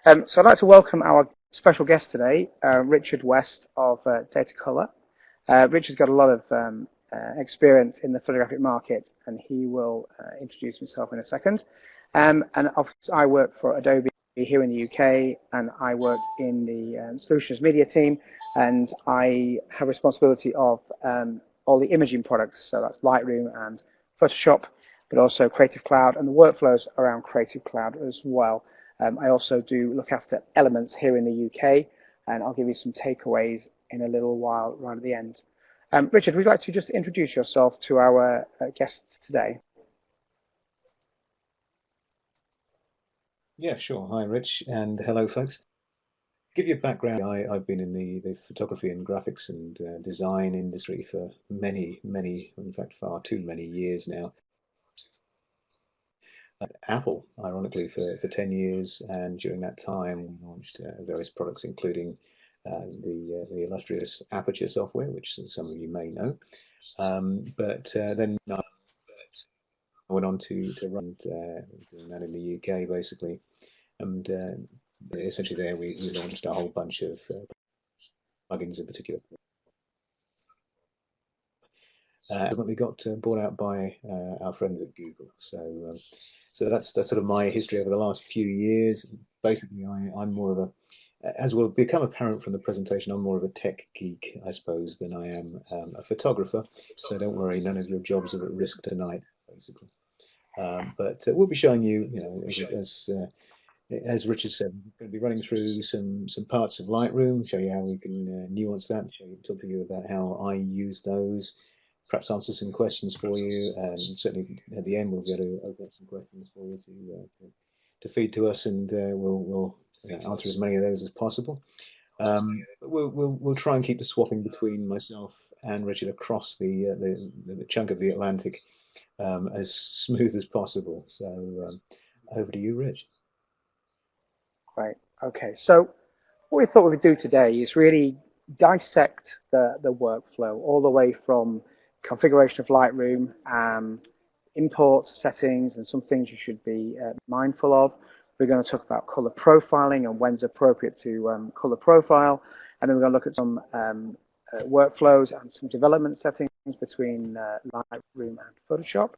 So I'd like to welcome our special guest today, Richard West of Datacolor. Richard's got a lot of experience in the photographic market, and he will introduce himself in a second. And obviously, I work for Adobe here in the UK, and I work in the Solutions Media team, and I have responsibility of all the imaging products, so that's Lightroom and Photoshop, but also Creative Cloud and the workflows around Creative Cloud as well. I also do look after Elements here in the UK, and I'll give you some takeaways in a little while right at the end. Richard, would you like to just introduce yourself to our guests today? Yeah, sure. Hi, Rich, and hello, folks. Give you a background. I've been in the photography and graphics and design industry for many, in fact, far too many years now. At Apple, ironically, for 10 years, and during that time, we launched various products, including the illustrious Aperture software, which some of you may know. But then I went on to run doing that in the UK, basically. And essentially there we launched a whole bunch of plugins in particular. Ultimately got bought out by our friends at Google. So that's sort of my history over the last few years. Basically, I'm more of a, as will become apparent from the presentation, I'm more of a tech geek, I suppose, than I am a photographer. So don't worry, none of your jobs are at risk tonight, basically. But we'll be showing you, as Richard said, we're going to be running through some parts of Lightroom, show you how we can nuance that, talk to you about how I use those, perhaps answer some questions for you, and certainly at the end we'll be able to open up some questions for you to feed to us, and we'll answer as many of those as possible. We'll try and keep the swapping between myself and Richard across the chunk of the Atlantic as smooth as possible. So over to you, Rich. Right. Okay. So what we thought we would do today is really dissect the workflow all the way from configuration of Lightroom, import settings, and some things you should be mindful of. We're going to talk about color profiling and when's appropriate to color profile, and then we're going to look at some workflows and some development settings between Lightroom and Photoshop,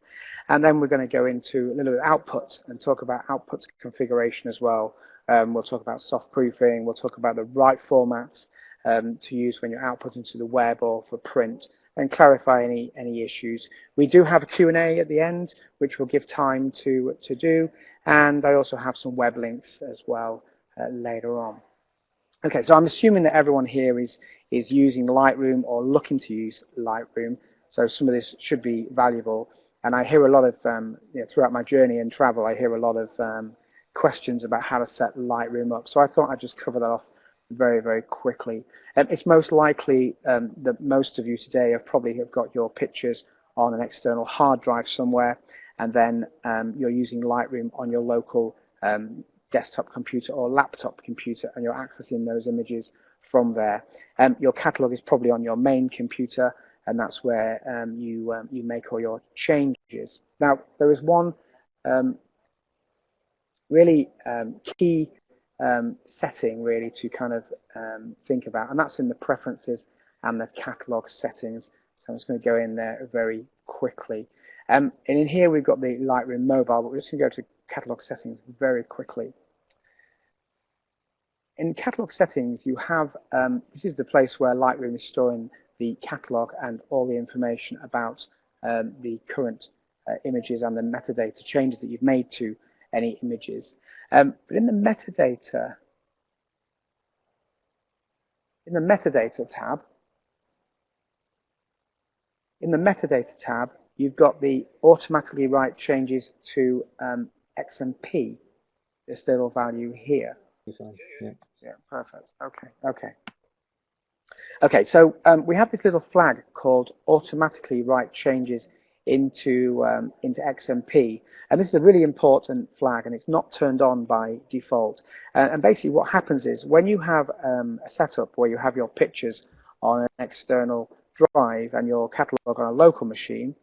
and then we're going to go into a little bit of output and talk about output configuration as well. We'll talk about soft proofing. We'll talk about the right formats to use when you're outputting to the web or for print, and clarify any issues. We do have a Q&A at the end, which will give time to do, and I also have some web links as well later on. Okay, so I'm assuming that everyone here is using Lightroom or looking to use Lightroom, so some of this should be valuable. And I hear a lot of, throughout my journey and travel, I hear a lot of questions about how to set Lightroom up. So I thought I'd just cover that off very quickly. It's most likely that most of you today have got your pictures on an external hard drive somewhere, and then you're using Lightroom on your local desktop computer or laptop computer, and you're accessing those images from there. Your catalog is probably on your main computer, and that's where you make all your changes. Now, there is one really key setting really to kind of think about, and that's in the preferences and the catalog settings. So I'm just going to go in there very quickly. And in here we've got the Lightroom mobile, but we're just going to go to catalog settings very quickly. In catalog settings, you have, this is the place where Lightroom is storing the catalog and all the information about the current images and the metadata changes that you've made to any images. But in the metadata tab, you've got the automatically write changes to XMP, this little value here. Yeah, perfect. Okay, so we have this little flag called automatically write changes into XMP, and this is a really important flag, and it's not turned on by default. And basically what happens is when you have a setup where you have your pictures on an external drive and your catalog on a local machine,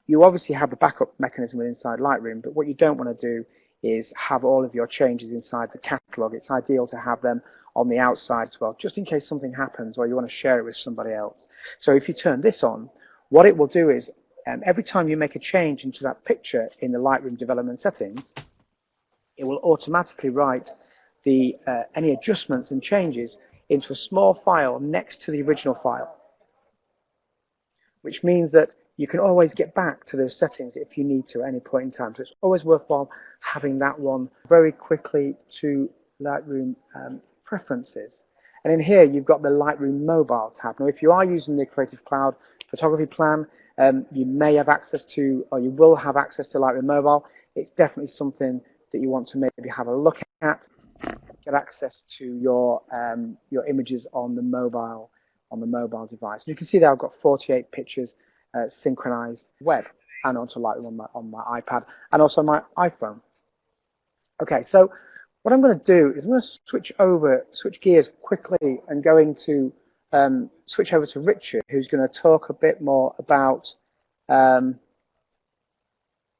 you obviously have a backup mechanism inside Lightroom, but what you don't want to do is have all of your changes inside the catalog. It's ideal to have them on the outside as well, just in case something happens or you want to share it with somebody else. So if you turn this on, what it will do is every time you make a change into that picture in the Lightroom development settings, it will automatically write the any adjustments and changes into a small file next to the original file, which means that you can always get back to those settings if you need to at any point in time. So it's always worthwhile having that one very quickly to Lightroom preferences. And in here, you've got the Lightroom mobile tab. Now, if you are using the Creative Cloud photography plan, you may have access to, or you will have access to Lightroom mobile. It's definitely something that you want to maybe have a look at. Get access to your images on the mobile device. And you can see there I've got 48 pictures synchronized web and onto Lightroom on my iPad and also my iPhone. Okay, so what I'm going to do is I'm going to switch gears quickly and going to switch over to Richard, who's going to talk a bit more about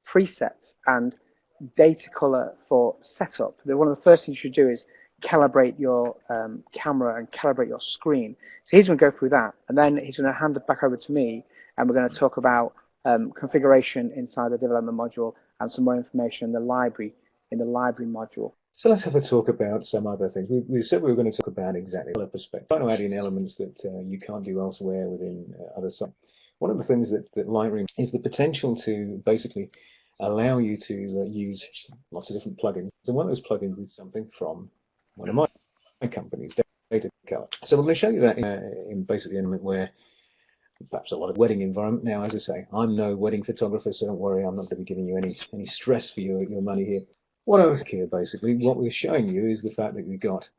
presets and data color for setup. One of the first things you should do is calibrate your camera and calibrate your screen. So he's going to go through that, and then he's going to hand it back over to me, and we're going to talk about configuration inside the development module and some more information in the library module. So let's have a talk about some other things. We said we were going to talk about exactly color perspective, trying to add in elements that you can't do elsewhere within other software. One of the things that Lightroom is the potential to basically allow you to use lots of different plugins. So one of those plugins is something from one of my companies, Data Color. So we're going to show you that in basically an environment where perhaps a lot of wedding environment. Now, as I say, I'm no wedding photographer, so don't worry, I'm not going to be giving you any stress for your money here. What I was here, basically, what we're showing you is the fact that we've got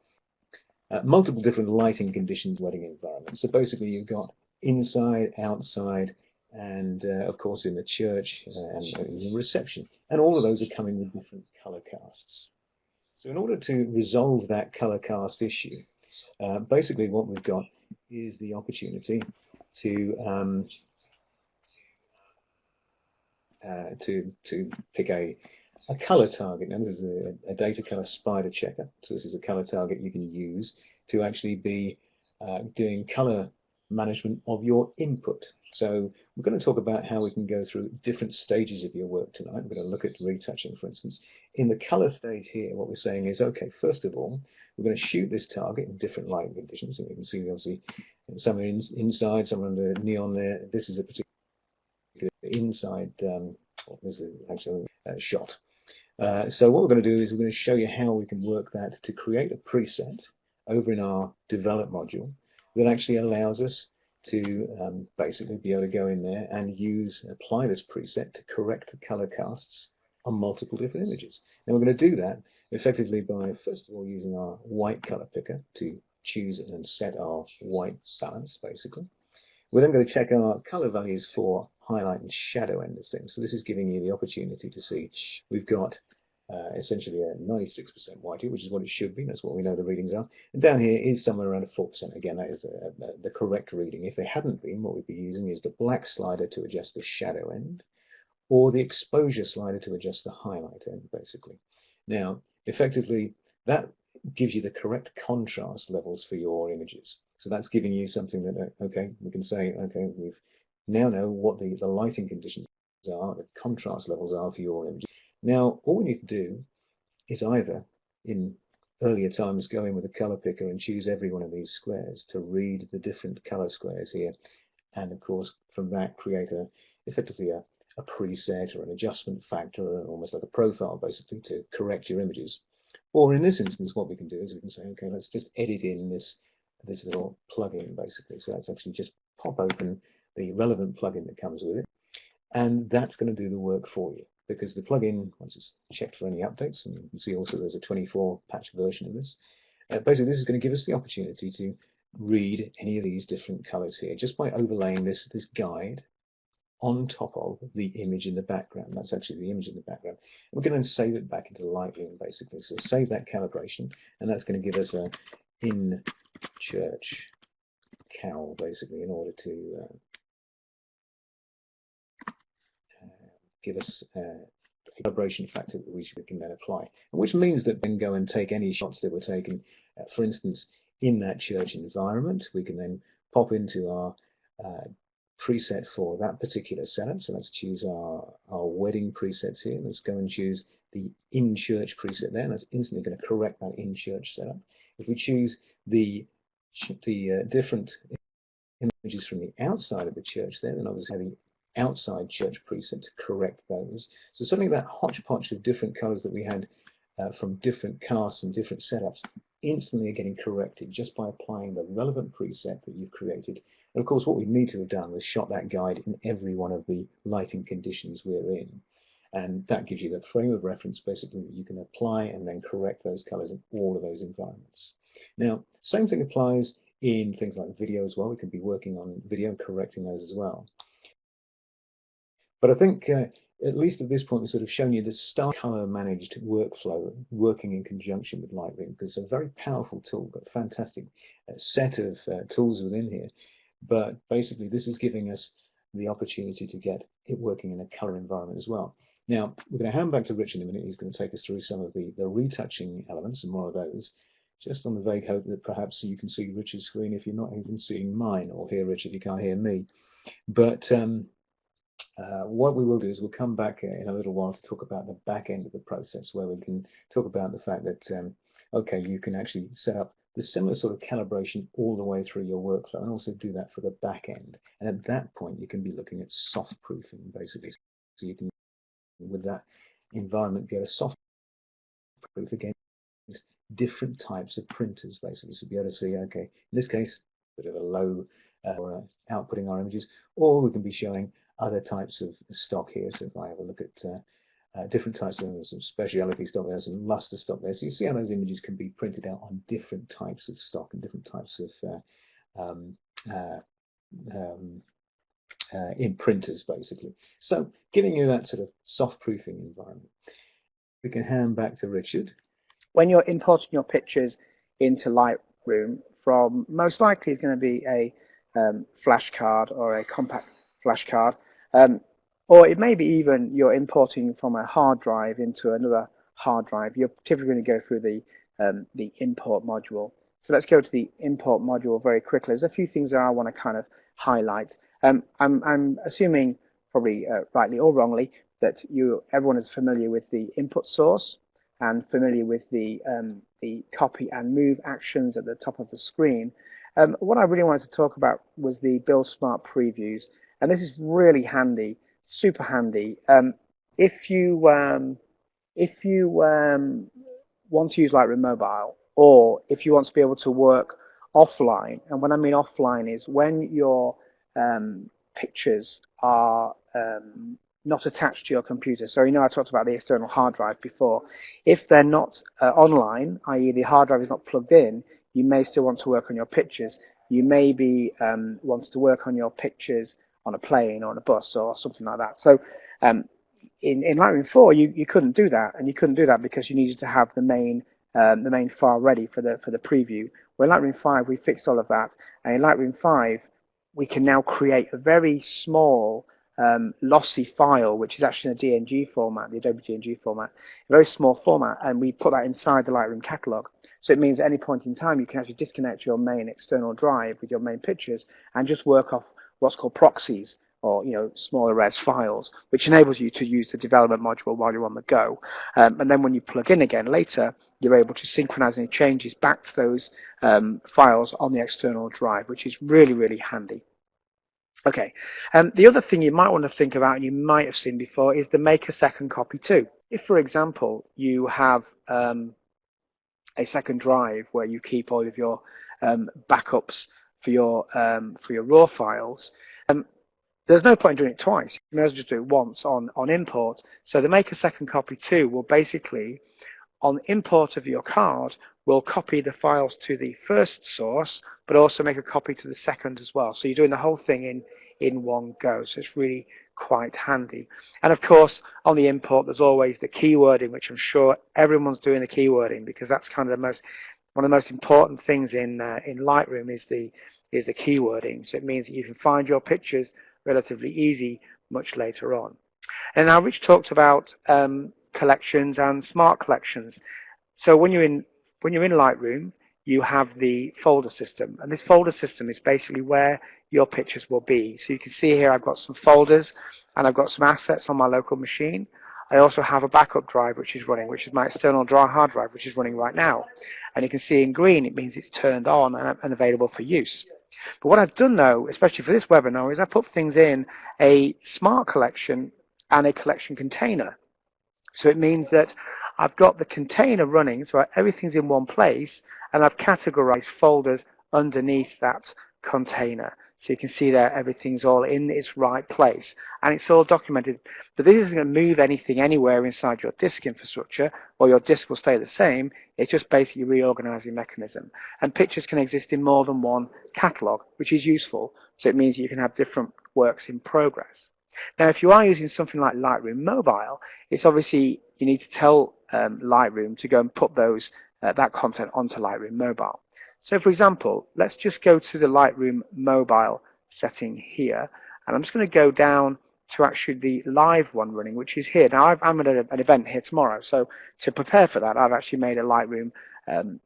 multiple different lighting conditions wedding environments. So basically you've got inside, outside, and of course in the church and in the reception. And all of those are coming with different color casts. So in order to resolve that color cast issue, basically what we've got is the opportunity to pick a color target. Now this is a data color spider checker. So this is a color target you can use to actually be doing color management of your input. So we're going to talk about how we can go through different stages of your work tonight. We're going to look at retouching, for instance. In the color stage here, what we're saying is, okay, first of all, we're going to shoot this target in different lighting conditions. And you can see, obviously, some are inside, some are under neon there. This is a particular inside, this is actually a shot. So what we're going to do is we're going to show you how we can work that to create a preset over in our develop module that actually allows us to basically be able to go in there and apply this preset to correct the color casts on multiple different images. Now we're going to do that effectively by, first of all, using our white color picker to choose and set our white balance, basically. We're then going to check our color values for highlight and shadow end of things. So this is giving you the opportunity to see we've got essentially a 96% white here, which is what it should be. That's what we know the readings are. And down here is somewhere around a 4%. Again, that is the correct reading. If they hadn't been, what we'd be using is the black slider to adjust the shadow end, or the exposure slider to adjust the highlight end, basically. Now, effectively, that gives you the correct contrast levels for your images. So that's giving you something that, okay, we can say, okay, we now know what the lighting conditions are, the contrast levels are for your images. Now, all we need to do is either, in earlier times, go in with a color picker and choose every one of these squares to read the different color squares here. And of course, from that, create effectively a preset or an adjustment factor, almost like a profile, basically, to correct your images. Or in this instance, what we can do is we can say, okay, let's just edit in this little plugin, basically. So that's actually just pop open the relevant plugin that comes with it. And that's going to do the work for you, because the plugin, once it's checked for any updates, and you can see also there's a 24 patch version of this, basically this is going to give us the opportunity to read any of these different colors here, just by overlaying this guide on top of the image in the background. That's actually the image in the background. We're going to save it back into Lightroom, basically. So save that calibration, and that's going to give us a in-church cal, basically, in order to give us calibration factor that we can then apply, which means that we can go and take any shots that were taken, for instance, in that church environment. We can then pop into our preset for that particular setup. So let's choose our wedding presets here. Let's go and choose the in-church preset there. And that's instantly going to correct that in-church setup. If we choose the different images from the outside of the church there, then obviously the outside church preset to correct those. So suddenly that hodgepodge of different colors that we had from different casts and different setups instantly are getting corrected just by applying the relevant preset that you've created. And of course, what we need to have done was shot that guide in every one of the lighting conditions we're in. And that gives you the frame of reference basically that you can apply and then correct those colors in all of those environments. Now, same thing applies in things like video as well. We can be working on video and correcting those as well. But I think at least at this point, we've sort of shown you the star color managed workflow working in conjunction with Lightroom, because it's a very powerful tool, got a fantastic set of tools within here. But basically, this is giving us the opportunity to get it working in a color environment as well. Now, we're going to hand back to Rich in a minute. He's going to take us through some of the retouching elements and more of those, just on the vague hope that perhaps you can see Rich's screen if you're not even seeing mine, or hear Rich if you can't hear me. But what we will do is we'll come back in a little while to talk about the back end of the process, where we can talk about the fact that, okay, you can actually set up the similar sort of calibration all the way through your workflow and also do that for the back end. And at that point, you can be looking at soft proofing, basically. So you can, with that environment, get a soft proof against different types of printers, basically. So be able to see, okay, in this case, a bit of a low or outputting our images, or we can be showing other types of stock here. So if I have a look at different types of some speciality stock there, some luster stock there. So you see how those images can be printed out on different types of stock and different types of in printers, basically. So giving you that sort of soft proofing environment. We can hand back to Richard. When you're importing your pictures into Lightroom, from most likely is going to be a flash card or a compact flash card, or it may be even you're importing from a hard drive into another hard drive. You're typically going to go through the import module. So let's go to the import module very quickly. There's a few things that I want to kind of highlight. I'm assuming, probably rightly or wrongly, that everyone is familiar with the input source and familiar with the copy and move actions at the top of the screen. What I really wanted to talk about was the Build Smart previews, and this is really handy, super handy. If you want to use Lightroom Mobile, or if you want to be able to work offline, and when I mean offline is when your pictures are not attached to your computer. So I talked about the external hard drive before. If they're not online, i.e. the hard drive is not plugged in, you may still want to work on your pictures. You may be wants to work on your pictures on a plane or on a bus or something like that. So in Lightroom 4, you couldn't do that, and you couldn't do that because you needed to have the main file ready for the preview. Well, in Lightroom 5, we fixed all of that, and in Lightroom 5, we can now create a very small lossy file, which is actually in a DNG format, the Adobe DNG format, a very small format, and we put that inside the Lightroom catalog. So it means at any point in time, you can actually disconnect your main external drive with your main pictures and just work off what's called proxies, or smaller res files, which enables you to use the development module while you're on the go. And then when you plug in again later, you're able to synchronize any changes back to those files on the external drive, which is really, really handy. Okay, the other thing you might want to think about, and you might have seen before, is the make a second copy too. If, for example, you have a second drive where you keep all of your backups for your raw files, there's no point in doing it twice. You may as well just do it once on import. So the make a second copy too will basically, on import of your card, will copy the files to the first source, but also make a copy to the second as well. So you're doing the whole thing in one go. So it's really quite handy. And of course, on the import, there's always the keywording, which I'm sure everyone's doing the keywording, because that's kind of one of the most important things in Lightroom is the keywording. So it means that you can find your pictures relatively easy much later on. And now Rich talked about collections and smart collections. So when you're in Lightroom, you have the folder system, and this folder system is basically where your pictures will be. So you can see here I've got some folders and I've got some assets on my local machine. I also have a backup drive which is running, which is my external hard drive, which is running right now. And you can see in green it means it's turned on and available for use. But what I've done though, especially for this webinar, is I put things in a smart collection and a collection container. So it means that I've got the container running, so everything's in one place, and I've categorized folders underneath that container. So you can see there everything's all in its right place, and it's all documented. But this isn't going to move anything anywhere inside your disk infrastructure, or your disk will stay the same. It's just basically a reorganizing mechanism. And pictures can exist in more than one catalog, which is useful. So it means you can have different works in progress. Now, if you are using something like Lightroom Mobile, it's obviously you need to tell Lightroom to go and put those that content onto Lightroom Mobile. So, for example, let's just go to the Lightroom Mobile setting here, and I'm just going to go down to actually the live one running, which is here. Now, I'm at an event here tomorrow, so to prepare for that, I've actually made a Lightroom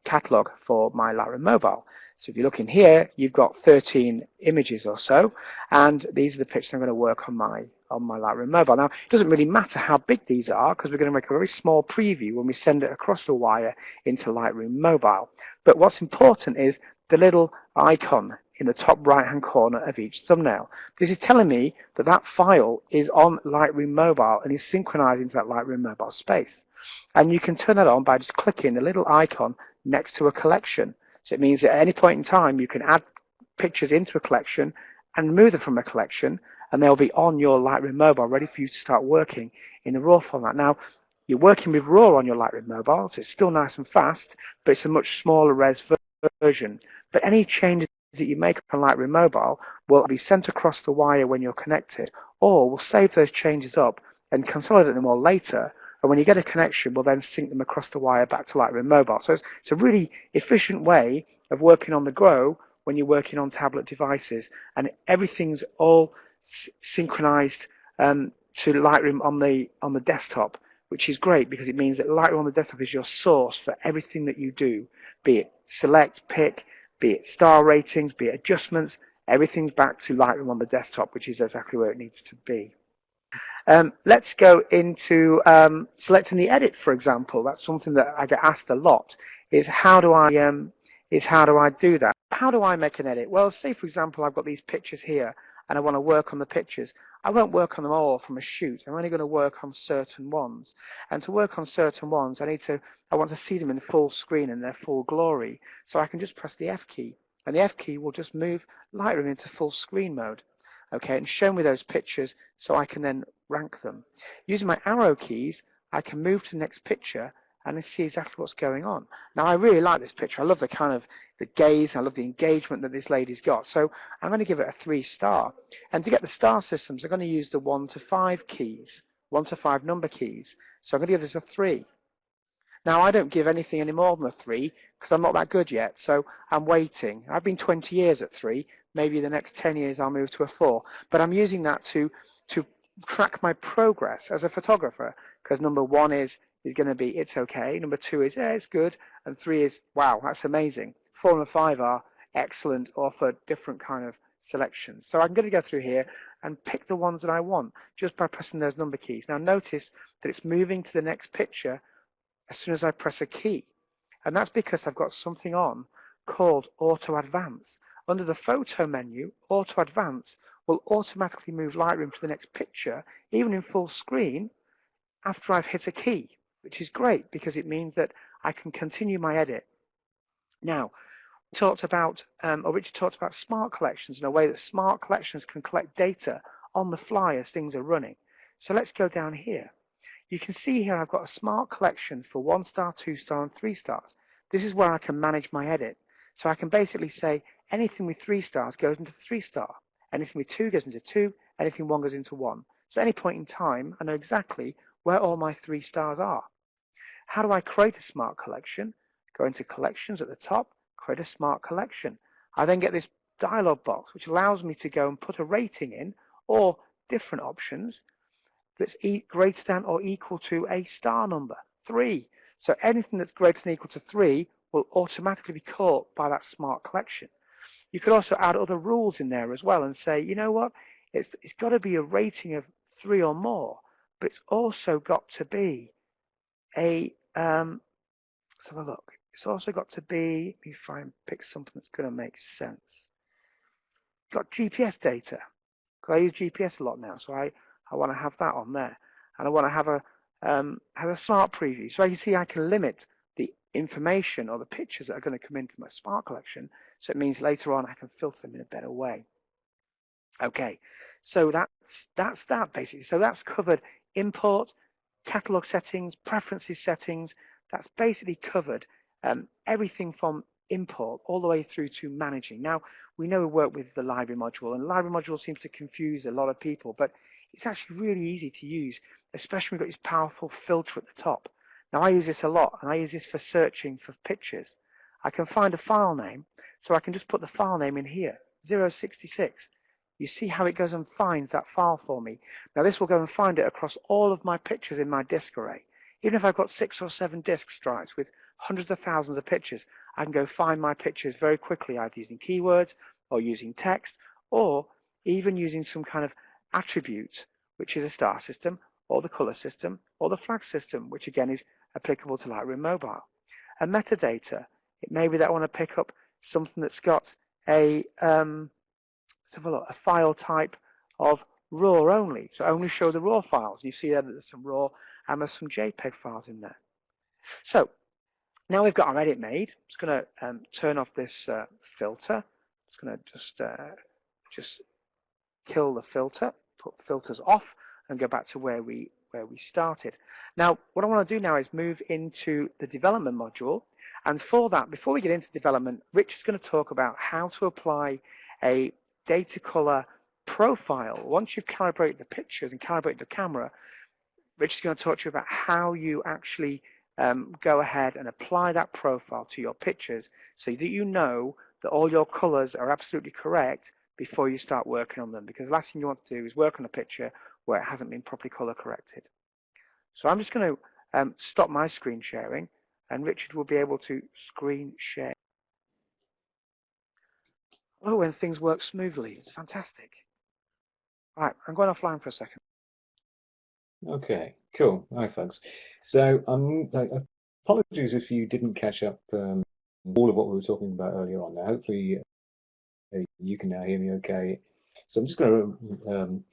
catalog for my Lightroom Mobile. So if you look in here, you've got 13 images or so, and these are the pictures I'm going to work on my Lightroom Mobile. Now, it doesn't really matter how big these are because we're going to make a very small preview when we send it across the wire into Lightroom Mobile. But what's important is the little icon in the top right-hand corner of each thumbnail. This is telling me that that file is on Lightroom Mobile and is synchronized into that Lightroom Mobile space. And you can turn that on by just clicking the little icon next to a collection. So it means that at any point in time you can add pictures into a collection and remove them from a collection, and they'll be on your Lightroom Mobile ready for you to start working in the RAW format. Now, you're working with RAW on your Lightroom Mobile, so it's still nice and fast, but it's a much smaller res version. But any changes that you make on Lightroom Mobile will be sent across the wire when you're connected, or we'll save those changes up and consolidate them all later. And when you get a connection, we'll then sync them across the wire back to Lightroom Mobile. So it's a really efficient way of working on the go when you're working on tablet devices, and everything's all synchronized to Lightroom on the desktop, which is great because it means that Lightroom on the desktop is your source for everything that you do, be it select, pick, be it star ratings, be it adjustments. Everything's back to Lightroom on the desktop, which is exactly where it needs to be. Let's go into selecting the edit, for example. That's something that I get asked a lot, is how do I do that? How do I make an edit? Well, say, for example, I've got these pictures here and I want to work on the pictures. I won't work on them all from a shoot. I'm only going to work on certain ones. And to work on certain ones, I want to see them in full screen in their full glory. So I can just press the F key, and the F key will just move Lightroom into full screen mode. Okay, and show me those pictures so I can then rank them. Using my arrow keys, I can move to the next picture and see exactly what's going on. Now, I really like this picture. I love the kind of the gaze. I love the engagement that this lady's got. So I'm going to give it a 3-star. And to get the star systems, I'm going to use the 1 to 5 keys, 1 to 5 number keys. So I'm going to give this a 3. Now, I don't give anything any more than a 3 because I'm not that good yet. So I'm waiting. I've been 20 years at 3. Maybe the next 10 years I'll move to a 4. But I'm using that to track my progress as a photographer, because number 1 is going to be it's okay. Number 2 is it's good. And 3 is wow, that's amazing. 4 and 5 are excellent or for different kind of selections. So I'm going to go through here and pick the ones that I want just by pressing those number keys. Now notice that it's moving to the next picture as soon as I press a key. And that's because I've got something on called Auto Advance. Under the photo menu, Auto Advance will automatically move Lightroom to the next picture, even in full screen, after I've hit a key, which is great because it means that I can continue my edit. Now, Richard talked about smart collections in a way that smart collections can collect data on the fly as things are running. So let's go down here. You can see here I've got a smart collection for 1-star, 2-star, and 3 stars. This is where I can manage my edit. So I can basically say anything with 3 stars goes into 3-star. Anything with 2 goes into 2. Anything 1 goes into 1. So at any point in time, I know exactly where all my 3 stars are. How do I create a smart collection? Go into Collections at the top, create a smart collection. I then get this dialog box, which allows me to go and put a rating in, or different options. that's greater than or equal to a star number, 3. So anything that's greater than or equal to 3 will automatically be caught by that smart collection. You could also add other rules in there as well and say, you know what, it's got to be a rating of 3 or more, but it's also got to be a, let's have a look. It's also got to be, let me try and pick something that's going to make sense. It's got GPS data, because I use GPS a lot now, so I want to have that on there. And I want to have a smart preview. So you see I can limit the information or the pictures that are going to come into my smart collection. So it means later on I can filter them in a better way. Okay, so that's that basically. So that's covered import, catalog settings, preferences settings. That's basically covered everything from import all the way through to managing. Now, we know we work with the library module, and the library module seems to confuse a lot of people, but it's actually really easy to use, especially when we've got this powerful filter at the top. Now, I use this a lot, and I use this for searching for pictures. I can find a file name, so I can just put the file name in here, 066. You see how it goes and finds that file for me. Now, this will go and find it across all of my pictures in my disk array. Even if I've got 6 or 7 disk drives with hundreds of thousands of pictures, I can go find my pictures very quickly, either using keywords or using text, or even using some kind of attribute, which is a star system, or the color system, or the flag system, which again is applicable to Lightroom Mobile. And metadata, it may be that I want to pick up something that's got a, let's have a look, a file type of RAW only, so only show the RAW files. You see there that there's some RAW and there's some JPEG files in there. So now we've got our edit made. I'm just going to turn off this filter. It's going to just kill the filter, put filters off, and go back to where we started. Now, what I want to do now is move into the development module. And for that, before we get into development, Rich is going to talk about how to apply a data color profile. Once you've calibrated the pictures and calibrated the camera, Rich is going to talk to you about how you actually go ahead and apply that profile to your pictures so that you know that all your colors are absolutely correct before you start working on them, because the last thing you want to do is work on a picture where it hasn't been properly color corrected. So I'm just going to stop my screen sharing, and Richard will be able to screen share. Oh, when things work smoothly, it's fantastic. All right, I'm going offline for a second. Okay, cool. Hi, folks. So, apologies if you didn't catch up all of what we were talking about earlier on. Now, hopefully, you can now hear me okay. So, I'm just going to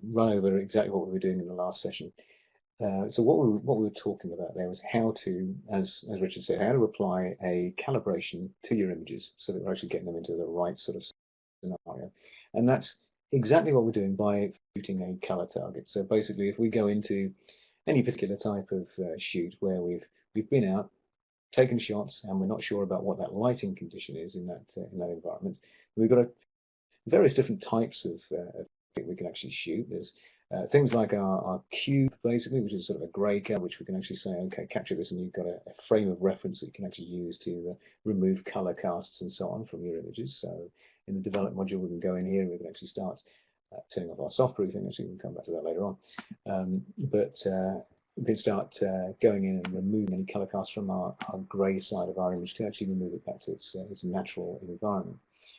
run over exactly what we were doing in the last session. So, what we were talking about there was how to, as Richard said, how to apply a calibration to your images so that we're actually getting them into the right sort of scenario, and that's exactly what we're doing by shooting a color target. So basically, if we go into any particular type of shoot where we've been out, taken shots, and we're not sure about what that lighting condition is in that environment, we've got various different types of we can actually shoot. There's things like our cube, basically, which is sort of a grey color, which we can actually say, okay, capture this, and you've got a frame of reference that you can actually use to remove color casts and so on from your images. So in the develop module, we can go in here and we can actually start turning off our soft proofing. Actually, we can come back to that later on. We can start going in and removing any color casts from our grey side of our image to actually remove it back to its natural environment.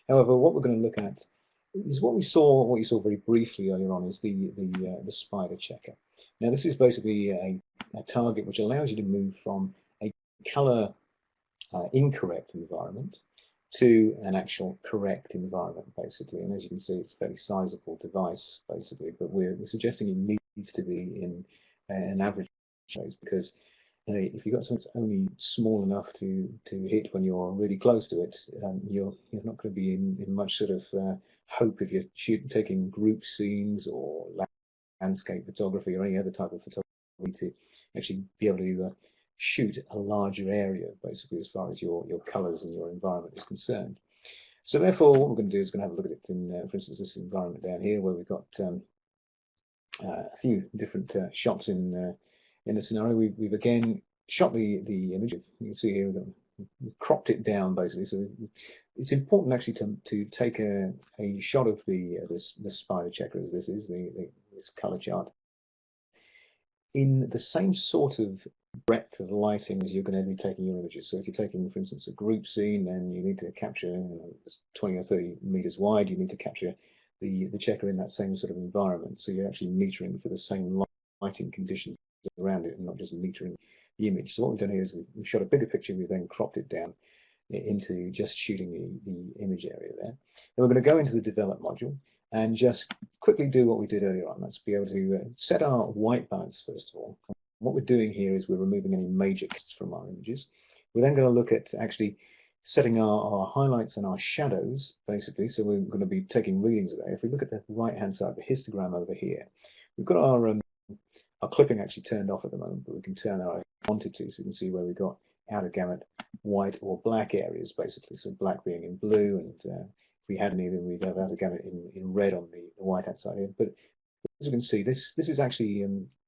However, what we're going to look at is what you saw very briefly earlier on, is the spider checker. Now, this is basically a target which allows you to move from a color incorrect environment to an actual correct environment, basically. And as you can see, it's a fairly sizable device, basically, but we're suggesting it needs to be in an average size, because if you've got something that's only small enough to hit when you're really close to it, you're not going to be in much sort of hope if you're taking group scenes or landscape photography or any other type of photography to actually be able to shoot a larger area, basically, as far as your colors and your environment is concerned. So therefore, what we're going to do is going to have a look at it in, for instance, this environment down here, where we've got a few different shots in the scenario. We've again shot the image. You can see here we've cropped it down, basically. So it's important actually to take a shot of the spider checker, as this is this color chart, in the same sort of breadth of lighting as you're going to be taking your images. So if you're taking, for instance, a group scene, then you need to capture, 20 or 30 meters wide, you need to capture the checker in that same sort of environment. So you're actually metering for the same lighting conditions around it and not just metering the image. So what we've done here is we've shot a bigger picture, we've then cropped it down into just shooting the image area there. Then we're going to go into the develop module and just quickly do what we did earlier on. Let's be able to set our white balance first of all. What we're doing here is we're removing any major casts from our images. We're then going to look at actually setting our highlights and our shadows, basically. So we're going to be taking readings there. If we look at the right-hand side of the histogram over here, we've got our clipping actually turned off at the moment, but we can turn that on if we wanted to, so we can see where we've got out of gamut white or black areas, basically. So black being in blue, and if we had any, then we'd have out of gamut in red on the right-hand side here. But as you can see, this is actually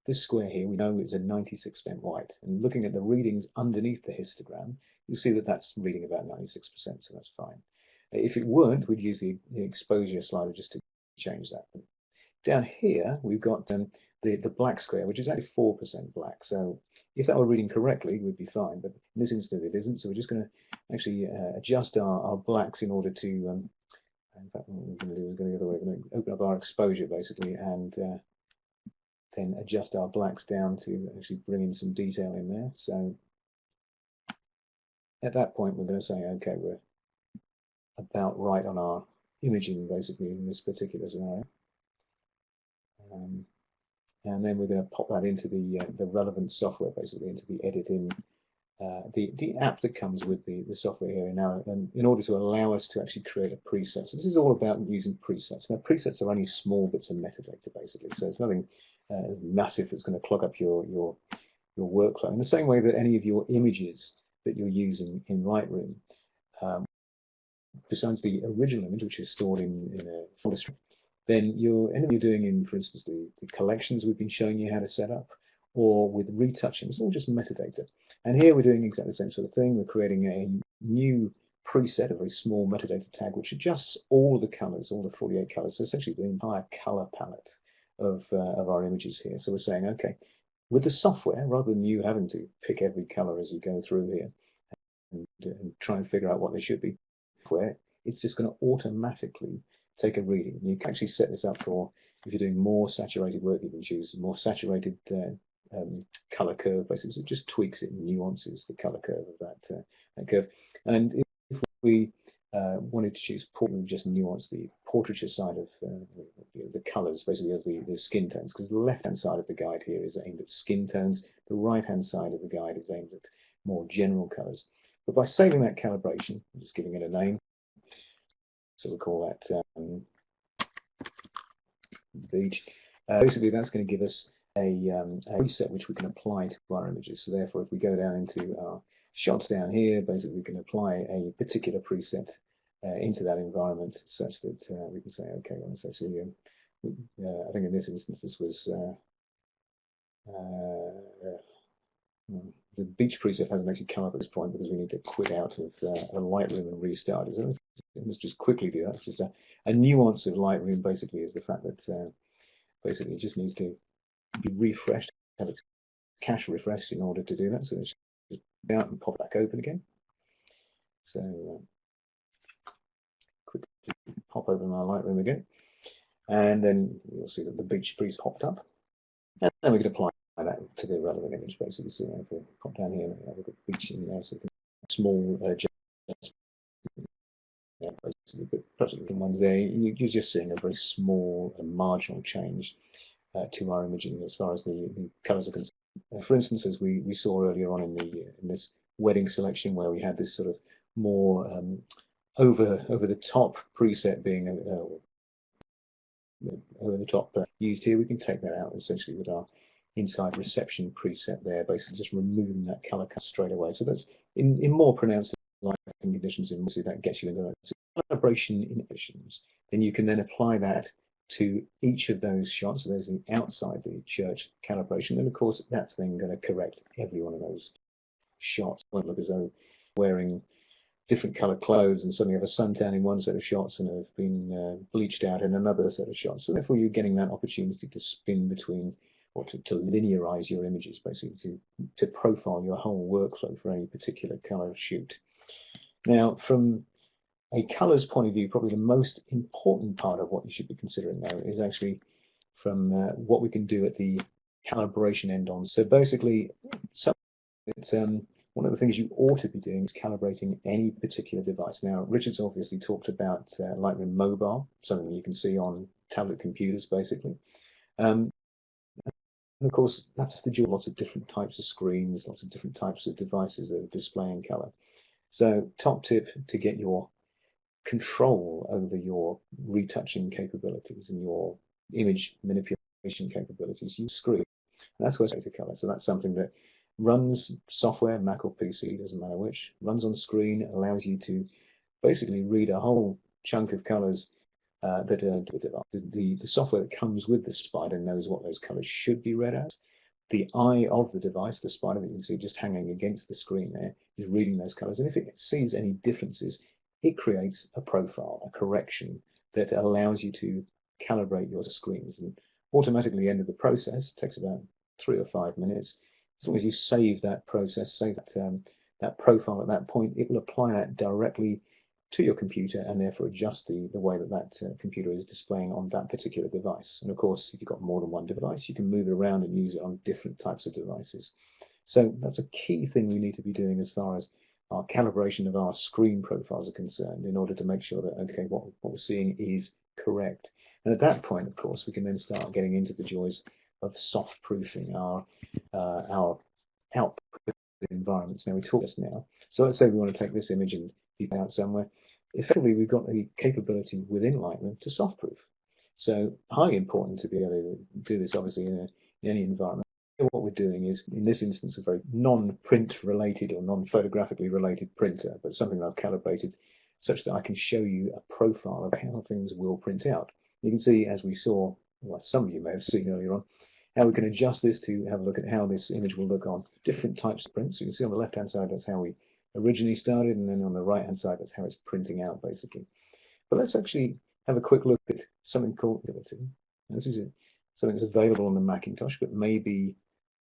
this square here, we know it's a 96% white. And looking at the readings underneath the histogram, you'll see that that's reading about 96%, so that's fine. If it weren't, we'd use the exposure slider just to change that. But down here, we've got the black square, which is actually 4% black. So if that were reading correctly, we'd be fine. But in this instance, it isn't. So we're just going to actually adjust our blacks in order to, in fact, what we're going to do is going to go the other way. We're going to open up our exposure, basically, and then adjust our blacks down to actually bring in some detail in there. So at that point, we're going to say, okay, we're about right on our imaging, basically, in this particular scenario. And then we're going to pop that into the relevant software, basically, into the editing, the app that comes with the software here now, and in order to allow us to actually create a preset. So this is all about using presets. Now, presets are only small bits of metadata, basically, so it's nothing massive that's going to clog up your workflow. In the same way that any of your images that you're using in Lightroom, besides the original image, which is stored in a folder stream, then anything you're doing in, for instance, the collections we've been showing you how to set up, or with retouching, it's all just metadata. And here we're doing exactly the same sort of thing. We're creating a new preset, a very small metadata tag, which adjusts all the colors, all the 48 colors, so essentially the entire color palette of our images here. So we're saying, okay, with the software, rather than you having to pick every color as you go through here and try and figure out what they should be, it's just going to automatically take a reading. You can actually set this up for, if you're doing more saturated work, you can choose more saturated color curve, basically. So it just tweaks it and nuances the color curve of that curve. And if we wanted to choose portrait, we just nuance the portraiture side of the colors, basically, of the skin tones, because the left-hand side of the guide here is aimed at skin tones. The right-hand side of the guide is aimed at more general colors. But by saving that calibration, I'm just giving it a name, so we'll call that beach. Basically, that's going to give us a preset which we can apply to our images. So therefore, if we go down into our shots down here, basically we can apply a particular preset into that environment, such that we can say, okay, well, it's actually, I think in this instance, this was the beach preset hasn't actually come up at this point because we need to quit out of Lightroom and restart. So let's just quickly do that. It's just a nuance of Lightroom, basically, is the fact that basically it just needs to be refreshed, have its cache refreshed in order to do that. So it's just out and pop back open again. So quickly pop open our Lightroom again, and then you'll see that the beach preset popped up, and then we can apply that to the relevant image, basically. So if we pop down here, we have a beach in there, so small basically, but perhaps the ones there, you're just seeing a very small and marginal change to our imaging as far as the colors are concerned. For instance, as we saw earlier on in this wedding selection, where we had this sort of more over the top preset being over the top used here, we can take that out essentially with our inside reception preset there, basically just removing that color cut straight away. So that's in more pronounced lighting conditions, and obviously that gets you into that. So calibration inhibitions, then you can then apply that to each of those shots. So there's the outside the church calibration, and of course that's then going to correct every one of those shots. It won't look as though wearing different colored clothes and suddenly have a suntan in one set of shots and have been bleached out in another set of shots. So therefore you're getting that opportunity to spin between or to linearize your images, basically to profile your whole workflow for any particular color shoot. Now, from a colors point of view, probably the most important part of what you should be considering now is actually from what we can do at the calibration end on. So basically, one of the things you ought to be doing is calibrating any particular device. Now, Richard's obviously talked about Lightroom Mobile, something you can see on tablet computers, basically. And of course, that's the dual, lots of different types of screens, lots of different types of devices that are displaying color. So top tip to get your control over your retouching capabilities and your image manipulation capabilities, use screen. And that's where it's to color. So that's something that runs software, Mac or PC, doesn't matter which, runs on screen, allows you to basically read a whole chunk of colors that are the software that comes with the Spider knows what those colors should be read as. The eye of the device, the Spider that you can see just hanging against the screen there, is reading those colors. And if it sees any differences, it creates a profile, a correction that allows you to calibrate your screens. And automatically end of the process, takes about 3 or 5 minutes. As long as you save that process, save that profile at that point, it will apply that directly to your computer and therefore adjust the way that computer is displaying on that particular device. And of course, if you've got more than one device, you can move it around and use it on different types of devices. So that's a key thing we need to be doing as far as our calibration of our screen profiles are concerned, in order to make sure that, okay, what we're seeing is correct. And at that point, of course, we can then start getting into the joys of soft proofing our output environments. Now, we talked just now. So let's say we want to take this image and keep it out somewhere. Effectively, we've got the capability within Lightroom to soft proof. So highly important to be able to do this, obviously, in any environment. What we're doing is, in this instance, a very non-print related or non-photographically related printer, but something that I've calibrated such that I can show you a profile of how things will print out. You can see, as we saw, well, some of you may have seen earlier on, how we can adjust this to have a look at how this image will look on different types of prints. So you can see on the left-hand side, that's how we originally started, and then on the right-hand side, that's how it's printing out, basically. But let's actually have a quick look at something called Ability. This is something that's available on the Macintosh, but maybe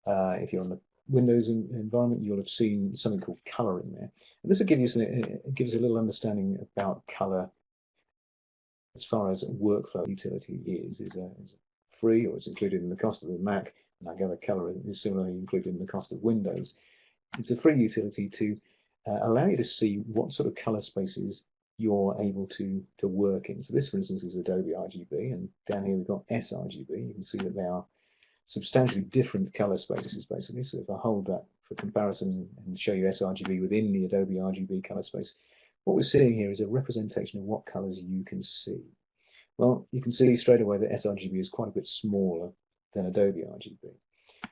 if you're on the Windows environment, you'll have seen something called color in there. And this will give you gives a little understanding about color as far as workflow utility is free, or it's included in the cost of the Mac, and I gather color is similarly included in the cost of Windows. It's a free utility to allow you to see what sort of color spaces you're able to work in. So this, for instance, is Adobe RGB, and down here we've got sRGB. You can see that they are substantially different color spaces, basically. So if I hold that for comparison and show you sRGB within the Adobe RGB color space, what we're seeing here is a representation of what colors you can see. Well, you can see straight away that sRGB is quite a bit smaller than Adobe RGB.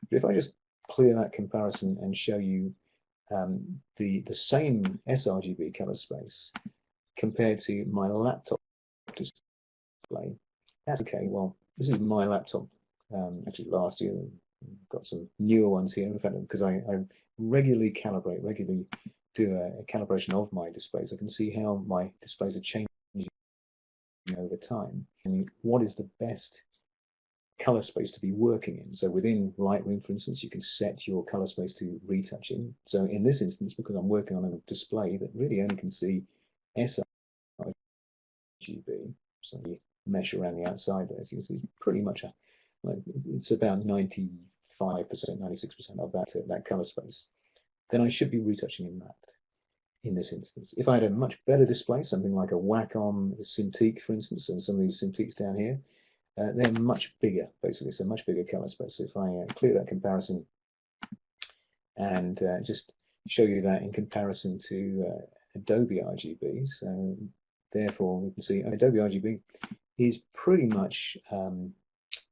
But if I just clear that comparison and show you the same sRGB color space compared to my laptop display, that's okay. Well, this is my laptop. Actually, last year, I've got some newer ones here. In fact, because I regularly do a calibration of my displays, I can see how my displays are changing over time, and what is the best color space to be working in. So within Lightroom, for instance, you can set your color space to retouching. So in this instance, because I'm working on a display that really only can see sRGB, so the mesh around the outside there, so you can see it's pretty much it's about 95%, 96% of that color space. Then I should be retouching in that. In this instance, if I had a much better display, something like a Wacom Cintiq, for instance, and some of these Cintiqs down here, they're much bigger, basically, so much bigger color space. So if I clear that comparison and just show you that in comparison to Adobe RGB, so therefore we can see Adobe RGB is pretty much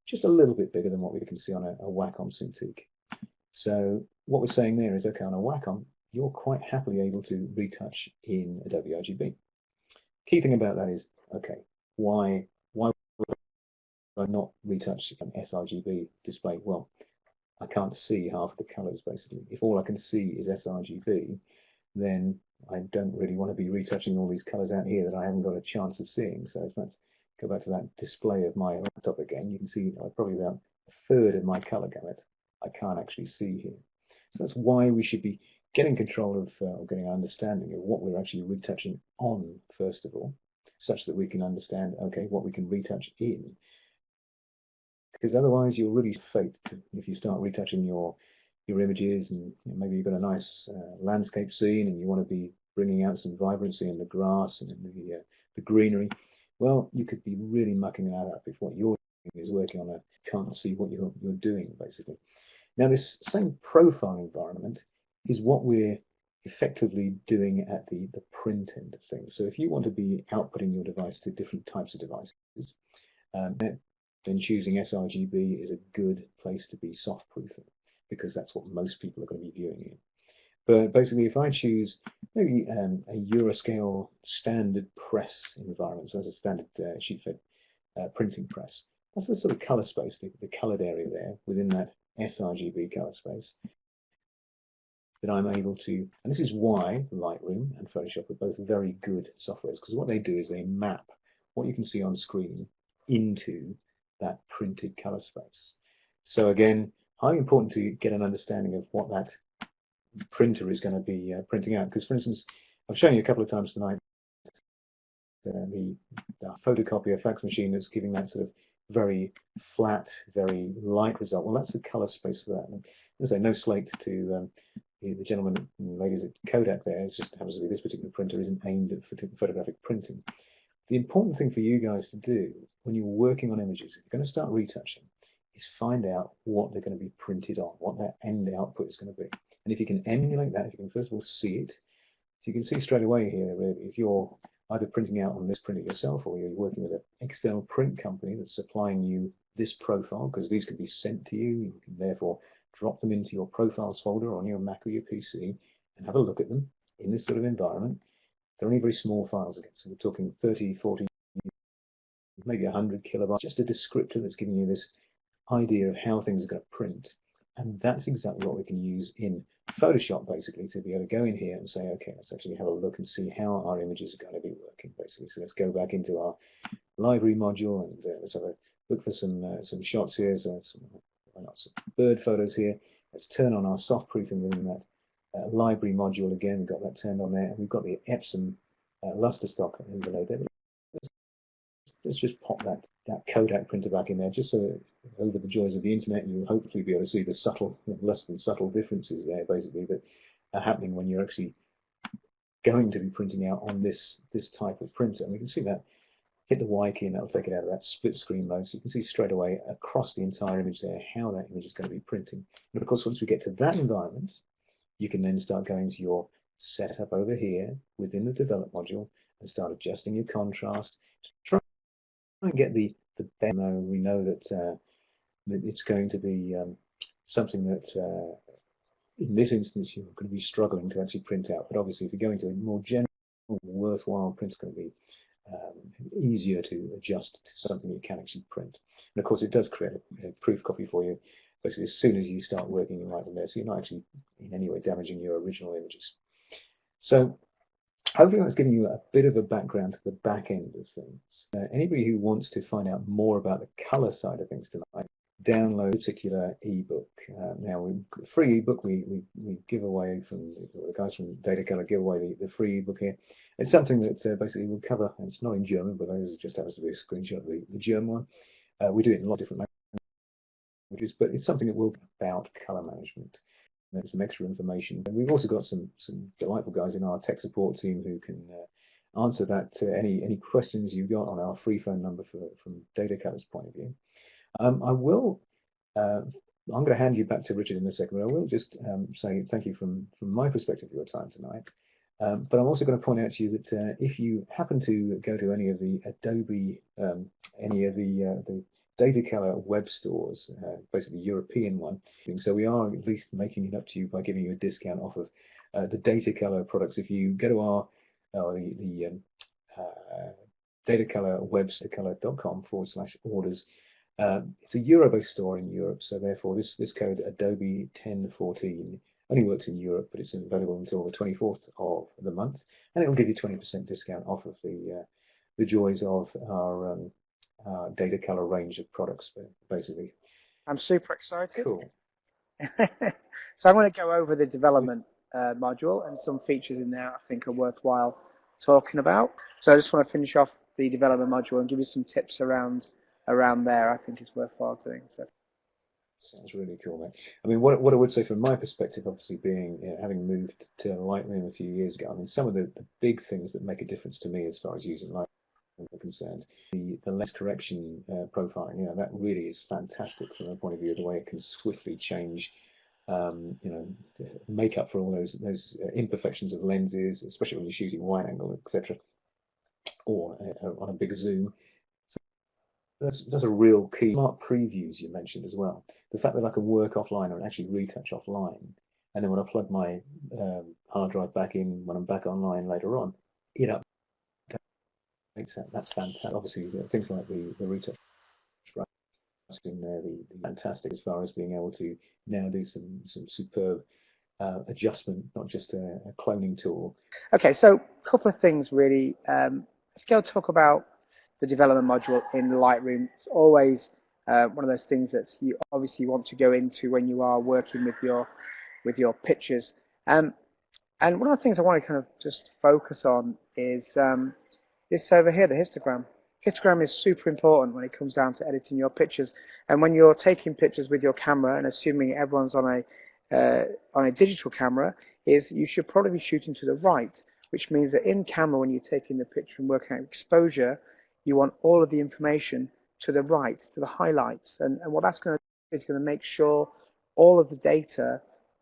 just a little bit bigger than what we can see on a Wacom Cintiq. So what we're saying there is, okay, on a Wacom, you're quite happily able to retouch in Adobe RGB. Key thing about that is, okay, why would I not retouch an sRGB display? Well, I can't see half the colors, basically. If all I can see is sRGB, then I don't really want to be retouching all these colors out here that I haven't got a chance of seeing. So if let's go back to that display of my laptop again, you can see probably about third of my color gamut I can't actually see here. So that's why we should be getting control of, or getting an understanding of what we're actually retouching on, first of all, such that we can understand, okay, what we can retouch in. Because otherwise you'll really fake if you start retouching your images, and maybe you've got a nice landscape scene and you want to be bringing out some vibrancy in the grass and in the greenery. Well, you could be really mucking that up if what you're doing is working on can't see what you're doing, basically. Now, this same profile environment is what we're effectively doing at the print end of things. So if you want to be outputting your device to different types of devices, then choosing sRGB is a good place to be soft proofing, because that's what most people are going to be viewing in. But basically, if I choose maybe a Euroscale standard press environment, so that's a standard sheet fed printing press, that's the sort of color space, the colored area there within that sRGB color space, that I'm able to, and this is why Lightroom and Photoshop are both very good softwares, because what they do is they map what you can see on screen into that printed color space. So again, highly important to get an understanding of what that printer is going to be printing out. Because, for instance, I've shown you a couple of times tonight the photocopier fax machine that's giving that sort of very flat, very light result. Well, that's the color space for that. And as I say, no slate to the gentlemen and ladies at Kodak there. It just happens to be this particular printer isn't aimed at photographic printing. The important thing for you guys to do when you're working on images, if you're going to start retouching, is find out what they're going to be printed on, what that end output is going to be. And if you can emulate that, if you can first of all see it, so you can see straight away here, really, if you're either printing out on this printer yourself, or you're working with an external print company that's supplying you this profile, because these can be sent to you. You can therefore drop them into your profiles folder on your Mac or your PC and have a look at them in this sort of environment. They're only very small files again, so we're talking 30, 40, maybe 100 kilobytes, just a descriptor that's giving you this idea of how things are going to print. And that's exactly what we can use in Photoshop, basically, to be able to go in here and say, okay, let's actually have a look and see how our images are going to be working, basically. So let's go back into our library module and let's have a look for some shots here. So some bird photos here. Let's turn on our soft proofing within that library module again. We've got that turned on there, and we've got the Epson luster stock below there. Let's just pop that Kodak printer back in there, just so over the joys of the internet, you'll hopefully be able to see the subtle, less than subtle differences there, basically, that are happening when you're actually going to be printing out on this type of printer. And we can see that. Hit the Y key and that'll take it out of that split screen mode. So you can see straight away across the entire image there how that image is going to be printing. And of course, once we get to that environment, you can then start going to your setup over here within the develop module and start adjusting your contrast. Try and get the best. We know that it's going to be something that in this instance you're going to be struggling to actually print out. But obviously, if you're going to a more general, worthwhile print, it's going to be easier to adjust to something you can actually print. And of course, it does create a proof copy for you basically as soon as you start working right from there, so you're not actually in any way damaging your original images. So hopefully that's giving you a bit of a background to the back end of things. Anybody who wants to find out more about the color side of things tonight, download a particular ebook. Now, free ebook we give away from the guys from Data Color give away the free ebook here. It's something that basically will cover. It's not in German, but this just happens to be a screenshot of the German one. We do it in a lot of different languages, but it's something that will be about color management. There's some extra information, and we've also got some delightful guys in our tech support team who can answer that any questions you've got on our free phone number from Data Color's point of view. I'm going to hand you back to Richard in a second, but I will just say thank you from my perspective for your time tonight. But I'm also going to point out to you that if you happen to go to any of the Adobe, any of the Data Color web stores, basically the European one, so we are at least making it up to you by giving you a discount off of the Data Color products. If you go to our the Data Color website, datacolor.com/orders. It's a Euro-based store in Europe, so therefore this code Adobe 1014 only works in Europe, but it's available until the 24th of the month, and it will give you 20% discount off of the joys of our Data Color range of products, basically. I'm super excited. Cool. So I'm going to go over the development module, and some features in there I think are worthwhile talking about. So I just want to finish off the development module and give you some tips around there. I think is worthwhile doing. So Sounds really cool, mate. I mean, what I would say from my perspective, obviously being, having moved to Lightroom a few years ago, I mean, some of the big things that make a difference to me as far as using Lightroom are concerned, the lens correction profiling, that really is fantastic from the point of view of the way it can swiftly change, make up for all those imperfections of lenses, especially when you're shooting wide angle, etc., or on a big zoom. That's a real key. Smart previews you mentioned as well. The fact that I can work offline and actually retouch offline, and then when I plug my hard drive back in when I'm back online later on, makes that, that's fantastic. Obviously, things like the retouch in there, the fantastic as far as being able to now do some superb adjustment, not just a cloning tool. okay, so a couple of things really. Let's go talk about the development module in Lightroom. It's always one of those things that you obviously want to go into when you are working with your pictures. And one of the things I want to kind of just focus on is this over here, the histogram. Histogram is super important when it comes down to editing your pictures. And when you're taking pictures with your camera, and assuming everyone's on a digital camera, is you should probably be shooting to the right, which means that in camera, when you're taking the picture and working out exposure, you want all of the information to the right, to the highlights. And what that's going to do is going to make sure all of the data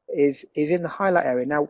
is in the highlight area. Now,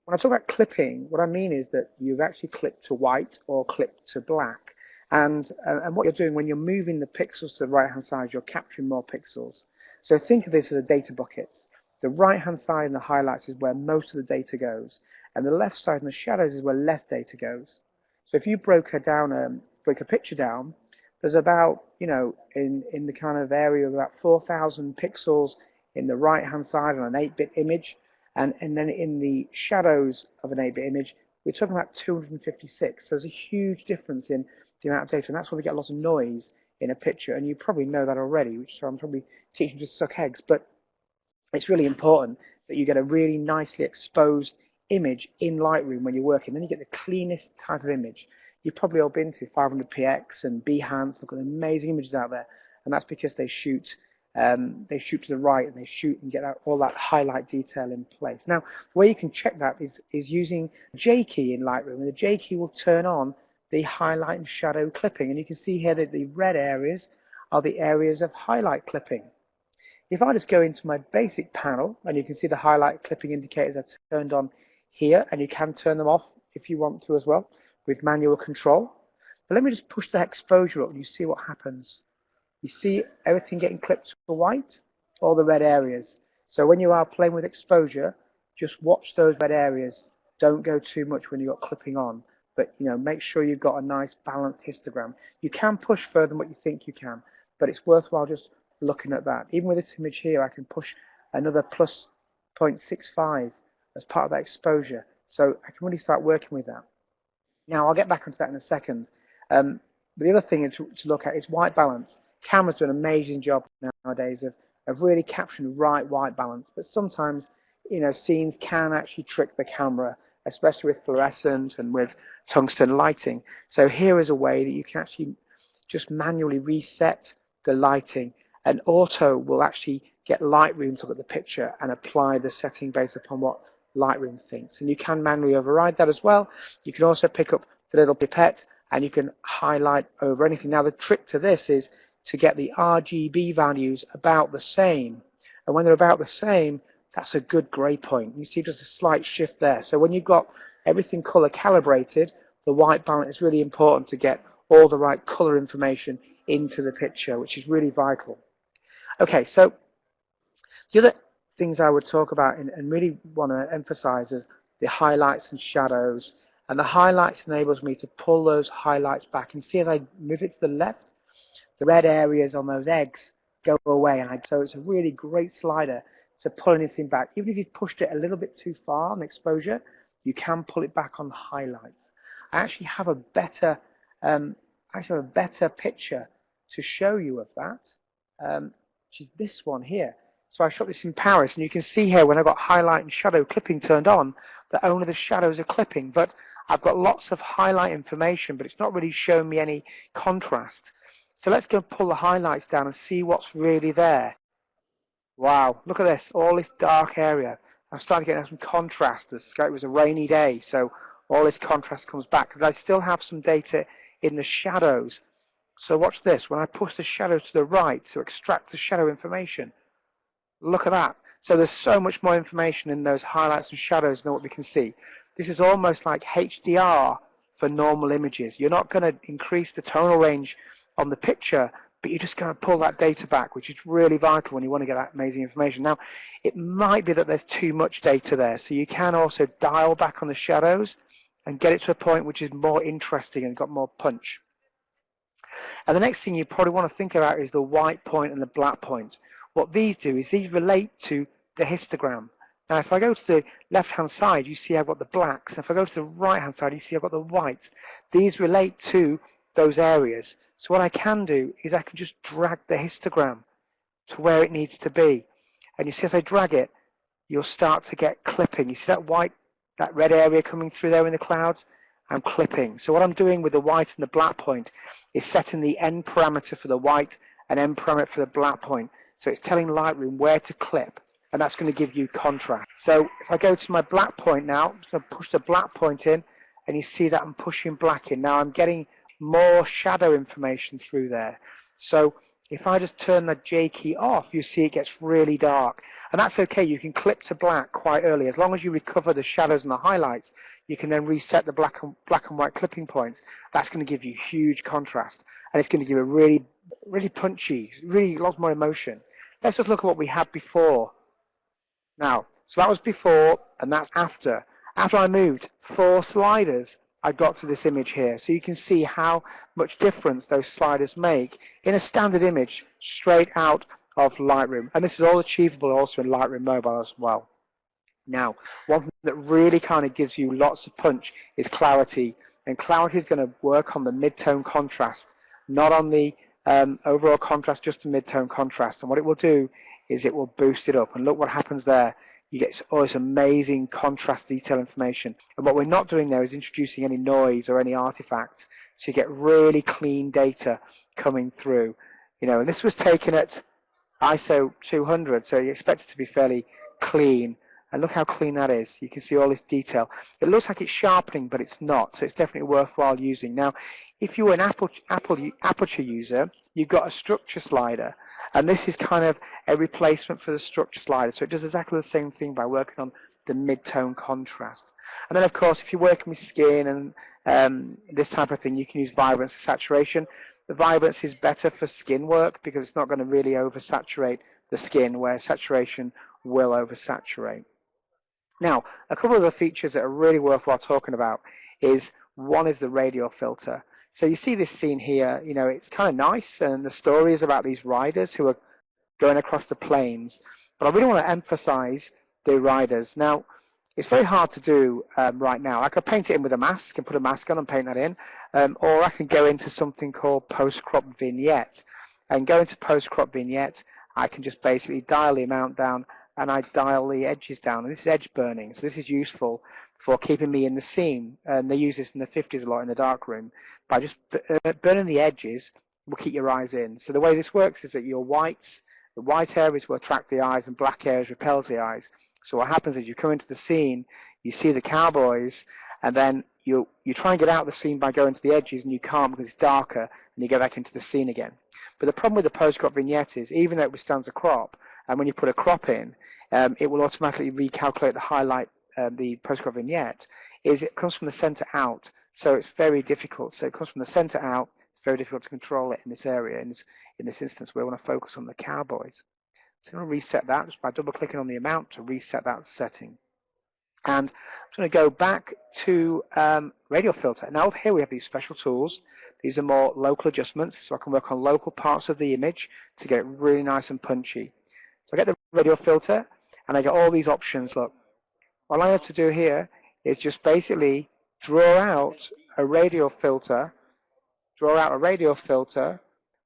when I talk about clipping, what I mean is that you've actually clipped to white or clipped to black. And what you're doing when you're moving the pixels to the right-hand side, you're capturing more pixels. So think of this as a data buckets. The right-hand side in the highlights is where most of the data goes, and the left side in the shadows is where less data goes. So if you broke a picture down, there's about, in the kind of area of about 4,000 pixels in the right-hand side on an 8-bit image, and then in the shadows of an 8-bit image, we're talking about 256. So there's a huge difference in the amount of data, and that's why we get lots of noise in a picture, and you probably know that already, which so I'm probably teaching you to suck eggs, but it's really important that you get a really nicely exposed image in Lightroom when you're working. Then you get the cleanest type of image. You've probably all been to 500px and Behance. They've got amazing images out there, and that's because they shoot to the right, and they shoot and get all that highlight detail in place. Now, the way you can check that is using J key in Lightroom, and the J key will turn on the highlight and shadow clipping, and you can see here that the red areas are the areas of highlight clipping. If I just go into my basic panel, and you can see the highlight clipping indicators are turned on here, and you can turn them off if you want to as well with manual control. But let me just push the exposure up and you see what happens. You see everything getting clipped to white, all the red areas. So when you are playing with exposure, just watch those red areas. Don't go too much when you've got clipping on, but make sure you've got a nice balanced histogram. You can push further than what you think you can, but it's worthwhile just looking at that. Even with this image here, I can push another plus 0.65 as part of that exposure. So I can really start working with that. Now, I'll get back onto that in a second. But the other thing to look at is white balance. Cameras do an amazing job nowadays of really capturing the right white balance. But sometimes, scenes can actually trick the camera, especially with fluorescent and with tungsten lighting. So here is a way that you can actually just manually reset the lighting, and auto will actually get Lightroom to look at the picture and apply the setting based upon what Lightroom thinks. And you can manually override that as well. You can also pick up the little pipette and you can highlight over anything. Now, the trick to this is to get the RGB values about the same. And when they're about the same, that's a good gray point. You see just a slight shift there. So when you've got everything color calibrated, the white balance is really important to get all the right color information into the picture, which is really vital. Okay, so the other things I would talk about and really want to emphasize is the highlights and shadows. And the highlights enables me to pull those highlights back. And you see as I move it to the left, the red areas on those eggs go away. So it's a really great slider to pull anything back. Even if you've pushed it a little bit too far on exposure, you can pull it back on the highlights. I actually have a better picture to show you of that. which is this one here. So I shot this in Paris, and you can see here when I've got highlight and shadow clipping turned on, that only the shadows are clipping, but I've got lots of highlight information, but it's not really showing me any contrast. So let's go and pull the highlights down and see what's really there. Wow, look at this, all this dark area. I'm starting to get some contrast. It was a rainy day, so all this contrast comes back. But I still have some data in the shadows. So watch this. When I push the shadow to the right to extract the shadow information, look at that. So there's so much more information in those highlights and shadows than what we can see. This is almost like HDR for normal images. You're not going to increase the tonal range on the picture, but you're just going to pull that data back, which is really vital when you want to get that amazing information. Now, it might be that there's too much data there, so you can also dial back on the shadows and get it to a point which is more interesting and got more punch. And the next thing you probably want to think about is the white point and the black point. What these do is these relate to the histogram. Now, if I go to the left-hand side, you see I've got the blacks. If I go to the right-hand side, you see I've got the whites. These relate to those areas. So what I can do is I can just drag the histogram to where it needs to be. And you see as I drag it, you'll start to get clipping. You see that white, that red area coming through there in the clouds? I'm clipping. So what I'm doing with the white and the black point is setting the end parameter for the white and end parameter for the black point. So it's telling Lightroom where to clip, and that's going to give you contrast. So if I go to my black point now, I'm just going to push the black point in, and you see that I'm pushing black in. Now I'm getting more shadow information through there. So if I just turn the J key off, you see it gets really dark. And that's okay, you can clip to black quite early. As long as you recover the shadows and the highlights, you can then reset the black and white clipping points. That's going to give you huge contrast. And it's going to give a really, really punchy, really lots more emotion. Let's just look at what we had before. Now, so that was before, and that's after. After I moved 4 sliders, I got to this image here. So you can see how much difference those sliders make in a standard image straight out of Lightroom. And this is all achievable also in Lightroom Mobile as well. Now, one thing that really kind of gives you lots of punch is clarity. And clarity is going to work on the mid-tone contrast, not on the overall contrast, just the mid-tone contrast. And what it will do is it will boost it up. And look what happens there. You get all this amazing contrast detail information. And what we're not doing there is introducing any noise or any artifacts. So you get really clean data coming through. You know, and this was taken at ISO 200, so you expect it to be fairly clean. And look how clean that is. You can see all this detail. It looks like it's sharpening, but it's not. So it's definitely worthwhile using. Now, if you're an aperture user, you've got a structure slider. And this is kind of a replacement for the structure slider. So it does exactly the same thing by working on the mid-tone contrast. And then, of course, if you're working with skin and this type of thing, you can use vibrance and saturation. The vibrance is better for skin work because it's not going to really oversaturate the skin, where saturation will oversaturate. Now, a couple of the features that are really worthwhile talking about is, one is the radial filter. So you see this scene here, you know, it's kind of nice, and the story is about these riders who are going across the plains. But I really want to emphasize the riders. Now, it's very hard to do right now. I could paint it in with a mask and put a mask on and paint that in, or I can go into something called post-crop vignette. And go into post-crop vignette, I can just basically dial the amount down, and I dial the edges down. And this is edge burning, so this is useful for keeping me in the scene. And they use this in the 50s a lot in the darkroom. By just burning the edges will keep your eyes in. So the way this works is that your whites, the white areas will attract the eyes and black areas repels the eyes. So what happens is you come into the scene, you see the cowboys, and then you try and get out of the scene by going to the edges, and you can't because it's darker, and you go back into the scene again. But the problem with the post-crop vignette is, even though it withstands a crop, and when you put a crop in, it will automatically recalculate the highlight, the post-crop vignette, is it comes from the center out. So it's very difficult. So it comes from the center out. It's very difficult to control it in this area. In this instance, we want to focus on the cowboys. So I'm going to reset that just by double-clicking on the amount to reset that setting. And I'm going to go back to radial filter. Now over here we have these special tools. These are more local adjustments, so I can work on local parts of the image to get it really nice and punchy. So I get the radial filter, and I get all these options. Look, all I have to do here is just basically draw out a radial filter,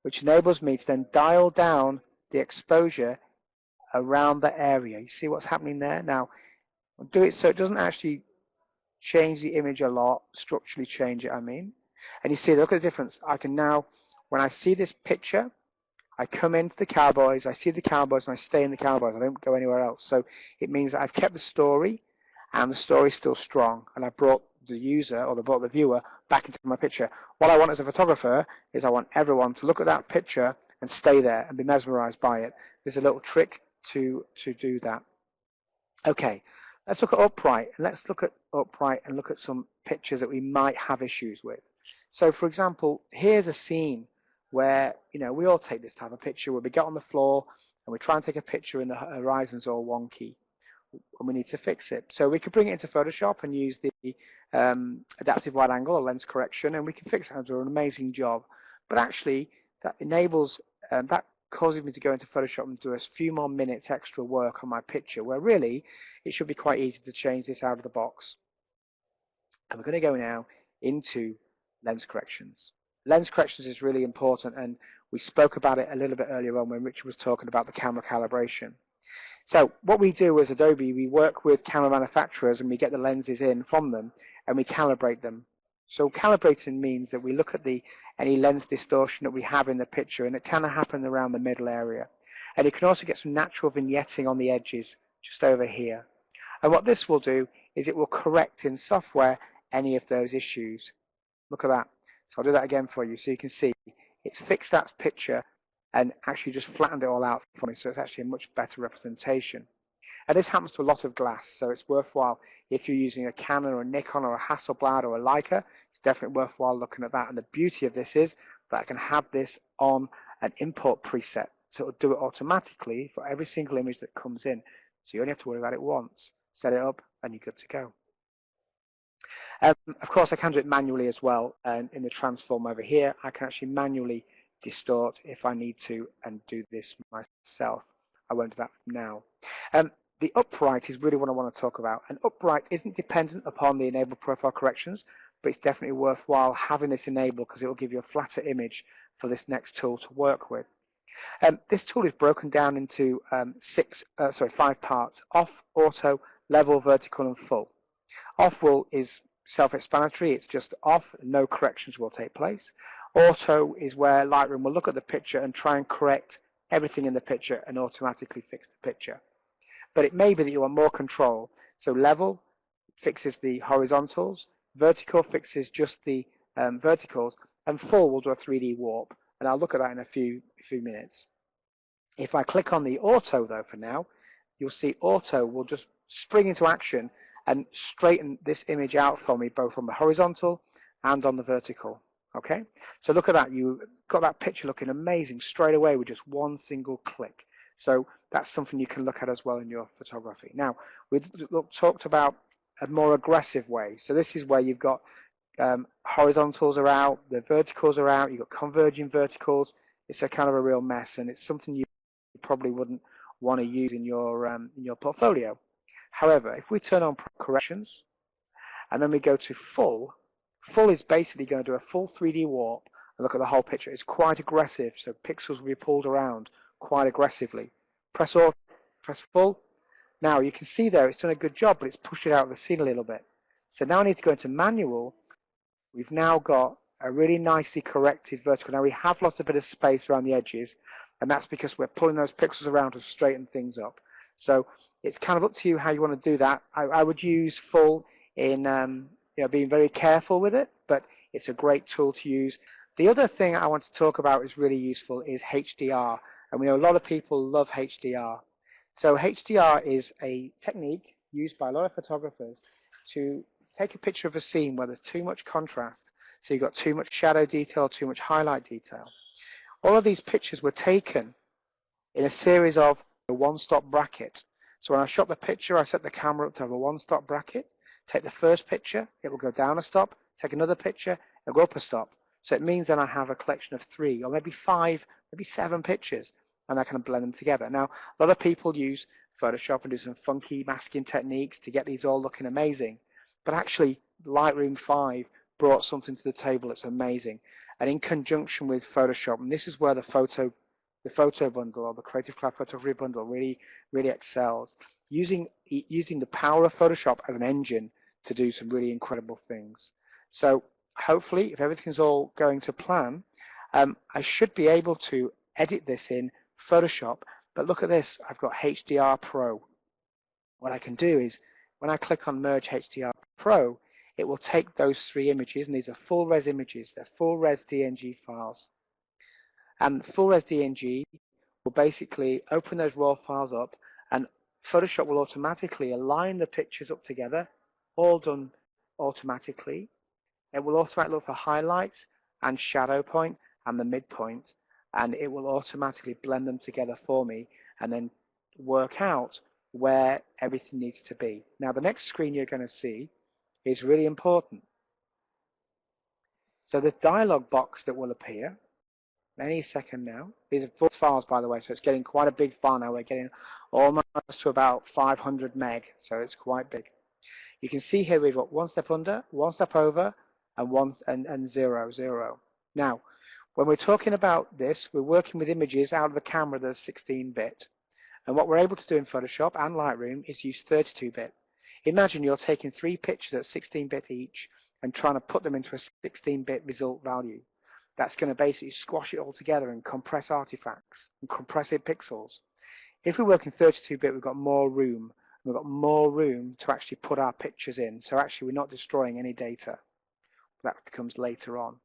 which enables me to then dial down the exposure around the area. You see what's happening there? Now, I'll do it so it doesn't actually change the image a lot, structurally change it, I mean. And you see, look at the difference. I can now, when I see this picture, I come into the Cowboys, I see the Cowboys, and I stay in the Cowboys. I don't go anywhere else. So it means that I've kept the story, and the story's still strong. And I brought the user, or brought the viewer, back into my picture. What I want as a photographer is I want everyone to look at that picture and stay there and be mesmerized by it. There's a little trick to do that. Okay, let's look at upright, and let's look at upright and look at some pictures that we might have issues with. So, for example, here's a scene where, you know, we all take this type of picture where we get on the floor and we try and take a picture and the horizon's all wonky and we need to fix it. So we could bring it into Photoshop and use the adaptive wide angle or lens correction, and we can fix it and do an amazing job. But actually, that enables, that causes me to go into Photoshop and do a few more minutes extra work on my picture, where really it should be quite easy to change this out of the box. And we're going to go now into lens corrections. Lens corrections is really important, and we spoke about it a little bit earlier on when Richard was talking about the camera calibration. So what we do as Adobe, we work with camera manufacturers and we get the lenses in from them and we calibrate them. So calibrating means that we look at any lens distortion that we have in the picture, and it kind of happens around the middle area. And you can also get some natural vignetting on the edges just over here. And what this will do is it will correct in software any of those issues. Look at that. So I'll do that again for you so you can see it's fixed that picture and actually just flattened it all out for me, so it's actually a much better representation. And this happens to a lot of glass, so it's worthwhile if you're using a Canon or a Nikon or a Hasselblad or a Leica. It's definitely worthwhile looking at that. And the beauty of this is that I can have this on an import preset, so it'll do it automatically for every single image that comes in. So you only have to worry about it once. Set it up and you're good to go. Of course, I can do it manually as well, and in the transform over here, I can actually manually distort if I need to and do this myself. I won't do that now. The upright is really what I want to talk about, and upright isn't dependent upon the enable profile corrections, but it's definitely worthwhile having this enabled because it will give you a flatter image for this next tool to work with. This tool is broken down into 5 parts: off, auto, level, vertical, and full. Off is self-explanatory, it's just off, no corrections will take place. Auto is where Lightroom will look at the picture and try and correct everything in the picture and automatically fix the picture. But it may be that you want more control. So level fixes the horizontals, vertical fixes just the verticals, and full will do a 3D warp. And I'll look at that in a few minutes. If I click on the auto though for now, you'll see auto will just spring into action and straighten this image out for me, both on the horizontal and on the vertical. Okay, so look at that. You got that picture looking amazing straight away with just one single click. So that's something you can look at as well in your photography. Now, we've talked about a more aggressive way. So this is where you've got horizontals are out, the verticals are out, you've got converging verticals. It's a kind of a real mess, and it's something you probably wouldn't want to use in your portfolio. However, if we turn on corrections and then we go to full is basically going to do a full 3D warp and look at the whole picture. It's quite aggressive, so pixels will be pulled around quite aggressively. Press auto, press full. Now you can see there it's done a good job, but it's pushed it out of the scene a little bit. So now I need to go into manual. We've now got a really nicely corrected vertical. Now we have lost a bit of space around the edges, and that's because we're pulling those pixels around to straighten things up. So it's kind of up to you how you want to do that. I would use full in being very careful with it, but it's a great tool to use. The other thing I want to talk about is really useful is HDR, and we know a lot of people love HDR. So HDR is a technique used by a lot of photographers to take a picture of a scene where there's too much contrast, so you've got too much shadow detail, too much highlight detail. All of these pictures were taken in a series of a one-stop bracket. So when I shot the picture, I set the camera up to have a one-stop bracket. Take the first picture, it will go down a stop. Take another picture, it'll go up a stop. So it means then I have a collection of 3 or maybe 5, maybe 7 pictures, and I can blend them together. Now, a lot of people use Photoshop and do some funky masking techniques to get these all looking amazing. But actually, Lightroom 5 brought something to the table that's amazing. And in conjunction with Photoshop, and this is where the photo the photo bundle or the Creative Cloud Photography bundle really excels, using the power of Photoshop as an engine to do some really incredible things. So hopefully, if everything's all going to plan, I should be able to edit this in Photoshop. But look at this, I've got HDR Pro. What I can do is, when I click on Merge HDR Pro, it will take those 3 images, and these are full res images, they're full res DNG files. And full res DNG will basically open those raw files up, and Photoshop will automatically align the pictures up together, all done automatically. It will automatically look for highlights and shadow point and the midpoint, and it will automatically blend them together for me and then work out where everything needs to be. Now, the next screen you're going to see is really important. So the dialog box that will appear any second now. These are full files, by the way, so it's getting quite a big file now. We're getting almost to about 500 meg, so it's quite big. You can see here we've got 1 step under, 1 step over, and 0, 0. Now, when we're talking about this, we're working with images out of the camera that's 16-bit. And what we're able to do in Photoshop and Lightroom is use 32-bit. Imagine you're taking 3 pictures at 16-bit each and trying to put them into a 16-bit result value. That's going to basically squash it all together and compress artifacts and compress it pixels. If we work in 32-bit, we've got more room. We've got more room to actually put our pictures in. So actually, we're not destroying any data. That comes later on.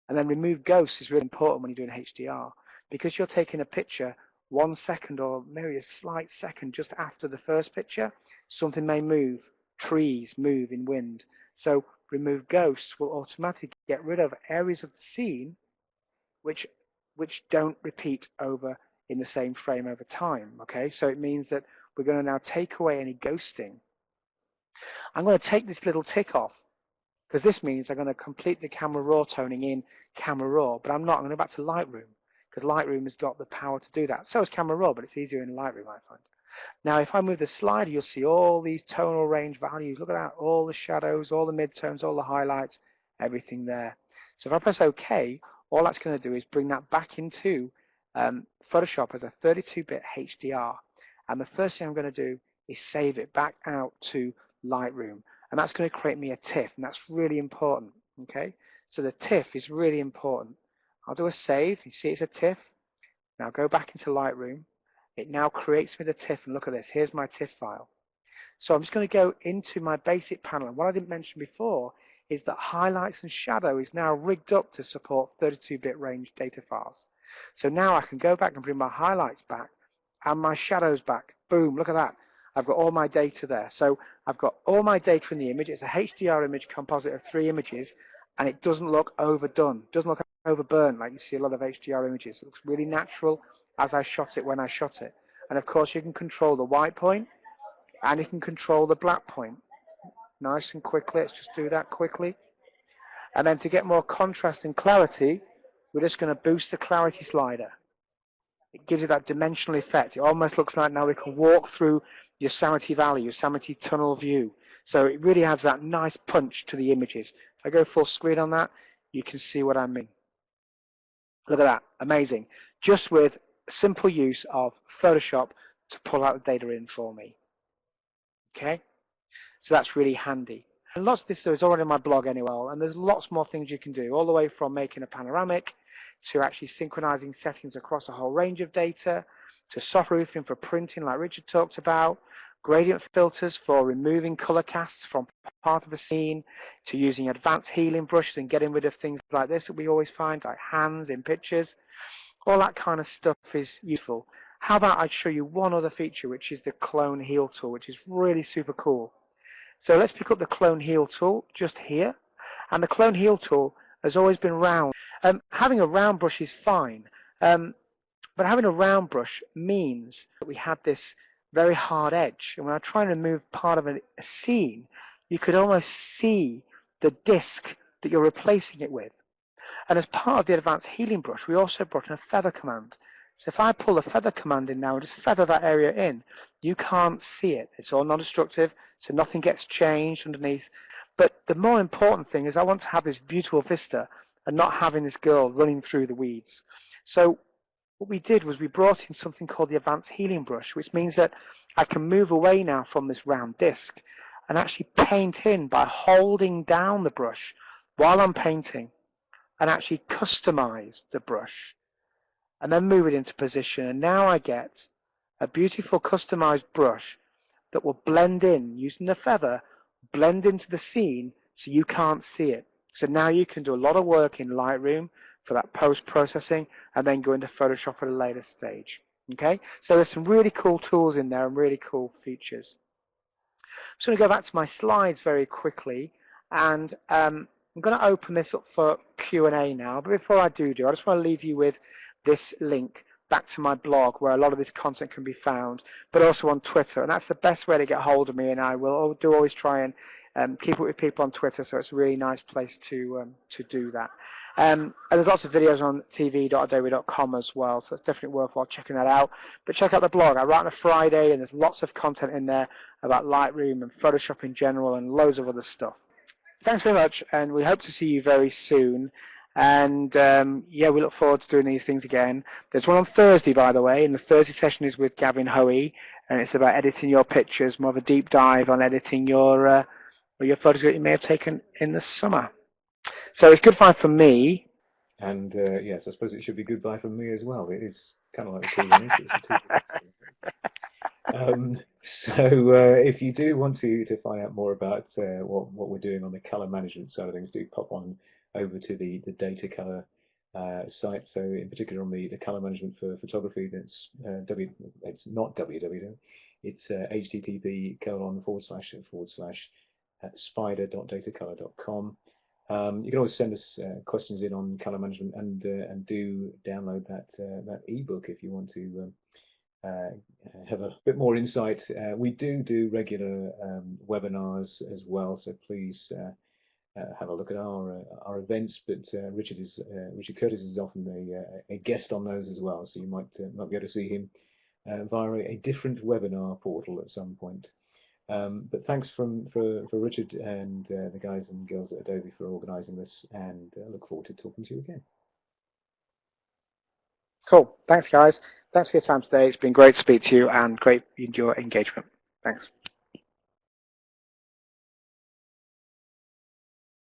And then remove ghosts is really important when you're doing HDR, because you're taking a picture 1 second or maybe a slight second just after the first picture. Something may move, trees move in wind. So remove ghosts will automatically get rid of areas of the scene which don't repeat over in the same frame over time. Okay, so it means that we're going to now take away any ghosting. I'm going to take this little tick off, because this means I'm going to complete the camera raw toning in camera raw, but I'm not. I'm going to go back to Lightroom, because Lightroom has got the power to do that. So is camera raw, but it's easier in Lightroom, I find. Now, if I move the slider, you'll see all these tonal range values. Look at that, all the shadows, all the midtones, all the highlights, everything there. So if I press OK, all that's going to do is bring that back into Photoshop as a 32-bit HDR. And the first thing I'm going to do is save it back out to Lightroom. And that's going to create me a TIFF, and that's really important. Okay, so the TIFF is really important. I'll do a save. You see it's a TIFF. Now go back into Lightroom. It now creates me the TIFF, and look at this. Here's my TIFF file. So I'm just going to go into my basic panel. And what I didn't mention before is that highlights and shadow is now rigged up to support 32-bit range data files. So now I can go back and bring my highlights back and my shadows back. Boom, look at that. I've got all my data there. So I've got all my data in the image. It's a HDR image composite of 3 images, and it doesn't look overdone. It doesn't look overburnt like you see a lot of HDR images. It looks really natural as I shot it when I shot it. And of course you can control the white point and you can control the black point. Nice and quickly. Let's just do that quickly. And then to get more contrast and clarity, we're just going to boost the clarity slider. It gives it that dimensional effect. It almost looks like now we can walk through Yosemite Valley, Yosemite Tunnel view. So it really adds that nice punch to the images. If I go full screen on that, you can see what I mean. Look at that, amazing. Just with simple use of Photoshop to pull out the data in for me. Okay, so that's really handy. And lots of this is already on my blog anyway, and there's lots more things you can do, all the way from making a panoramic to actually synchronizing settings across a whole range of data, to soft roofing for printing like Richard talked about, gradient filters for removing color casts from part of a scene, to using advanced healing brushes and getting rid of things like this that we always find, like hands in pictures. All that kind of stuff is useful. How about I show you one other feature, which is the Clone Heal tool, which is really super cool. So let's pick up the Clone Heal tool just here. And the Clone Heal tool has always been round. Having a round brush is fine, but having a round brush means that we had this very hard edge. And when I try and remove part of a scene, you could almost see the disc that you're replacing it with. And as part of the advanced healing brush, we also brought in a feather command. So if I pull the feather command in now and just feather that area in, you can't see it. It's all non-destructive, so nothing gets changed underneath. But the more important thing is I want to have this beautiful vista and not having this girl running through the weeds. So what we did was we brought in something called the Advanced Healing Brush, which means that I can move away now from this round disc and actually paint in by holding down the brush while I'm painting, and actually customize the brush and then move it into position. And now I get a beautiful customized brush that will blend in using the feather, blend into the scene so you can't see it. So now you can do a lot of work in Lightroom for that post-processing and then go into Photoshop at a later stage. Okay, so there's some really cool tools in there and really cool features. So I'm going to go back to my slides very quickly, and I'm going to open this up for Q&A now. But before I do, I just want to leave you with this link back to my blog where a lot of this content can be found, but also on Twitter. And that's the best way to get hold of me, and I will always try and keep up with people on Twitter, so it's a really nice place to do that. And there's lots of videos on tv.adobe.com as well, so it's definitely worthwhile checking that out. But check out the blog. I write on a Friday, and there's lots of content in there about Lightroom and Photoshop in general and loads of other stuff. Thanks very much, and we hope to see you very soon. And yeah, we look forward to doing these things again. There's one on Thursday, by the way, and the Thursday session is with Gavin Hoey, and it's about editing your pictures, more of a deep dive on editing your photos that you may have taken in the summer. So it's goodbye from me. And yes, I suppose it should be goodbye from me as well. It is kind of like the two but it's a two. So if you do want to find out more about what we're doing on the color management side of things, do pop on over to the Data Color site. So in particular on the color management for photography, that's it's not www, it's http:// spider.datacolor.com. You can always send us questions in on color management, and do download that ebook if you want to have a bit more insight. We do regular webinars as well, so please have a look at our events. But Richard Curtis is often a guest on those as well, so you might be able to see him via a different webinar portal at some point. But thanks for Richard and the guys and girls at Adobe for organising this, and look forward to talking to you again. Cool. Thanks, guys. Thanks for your time today. It's been great to speak to you and great your engagement. Thanks.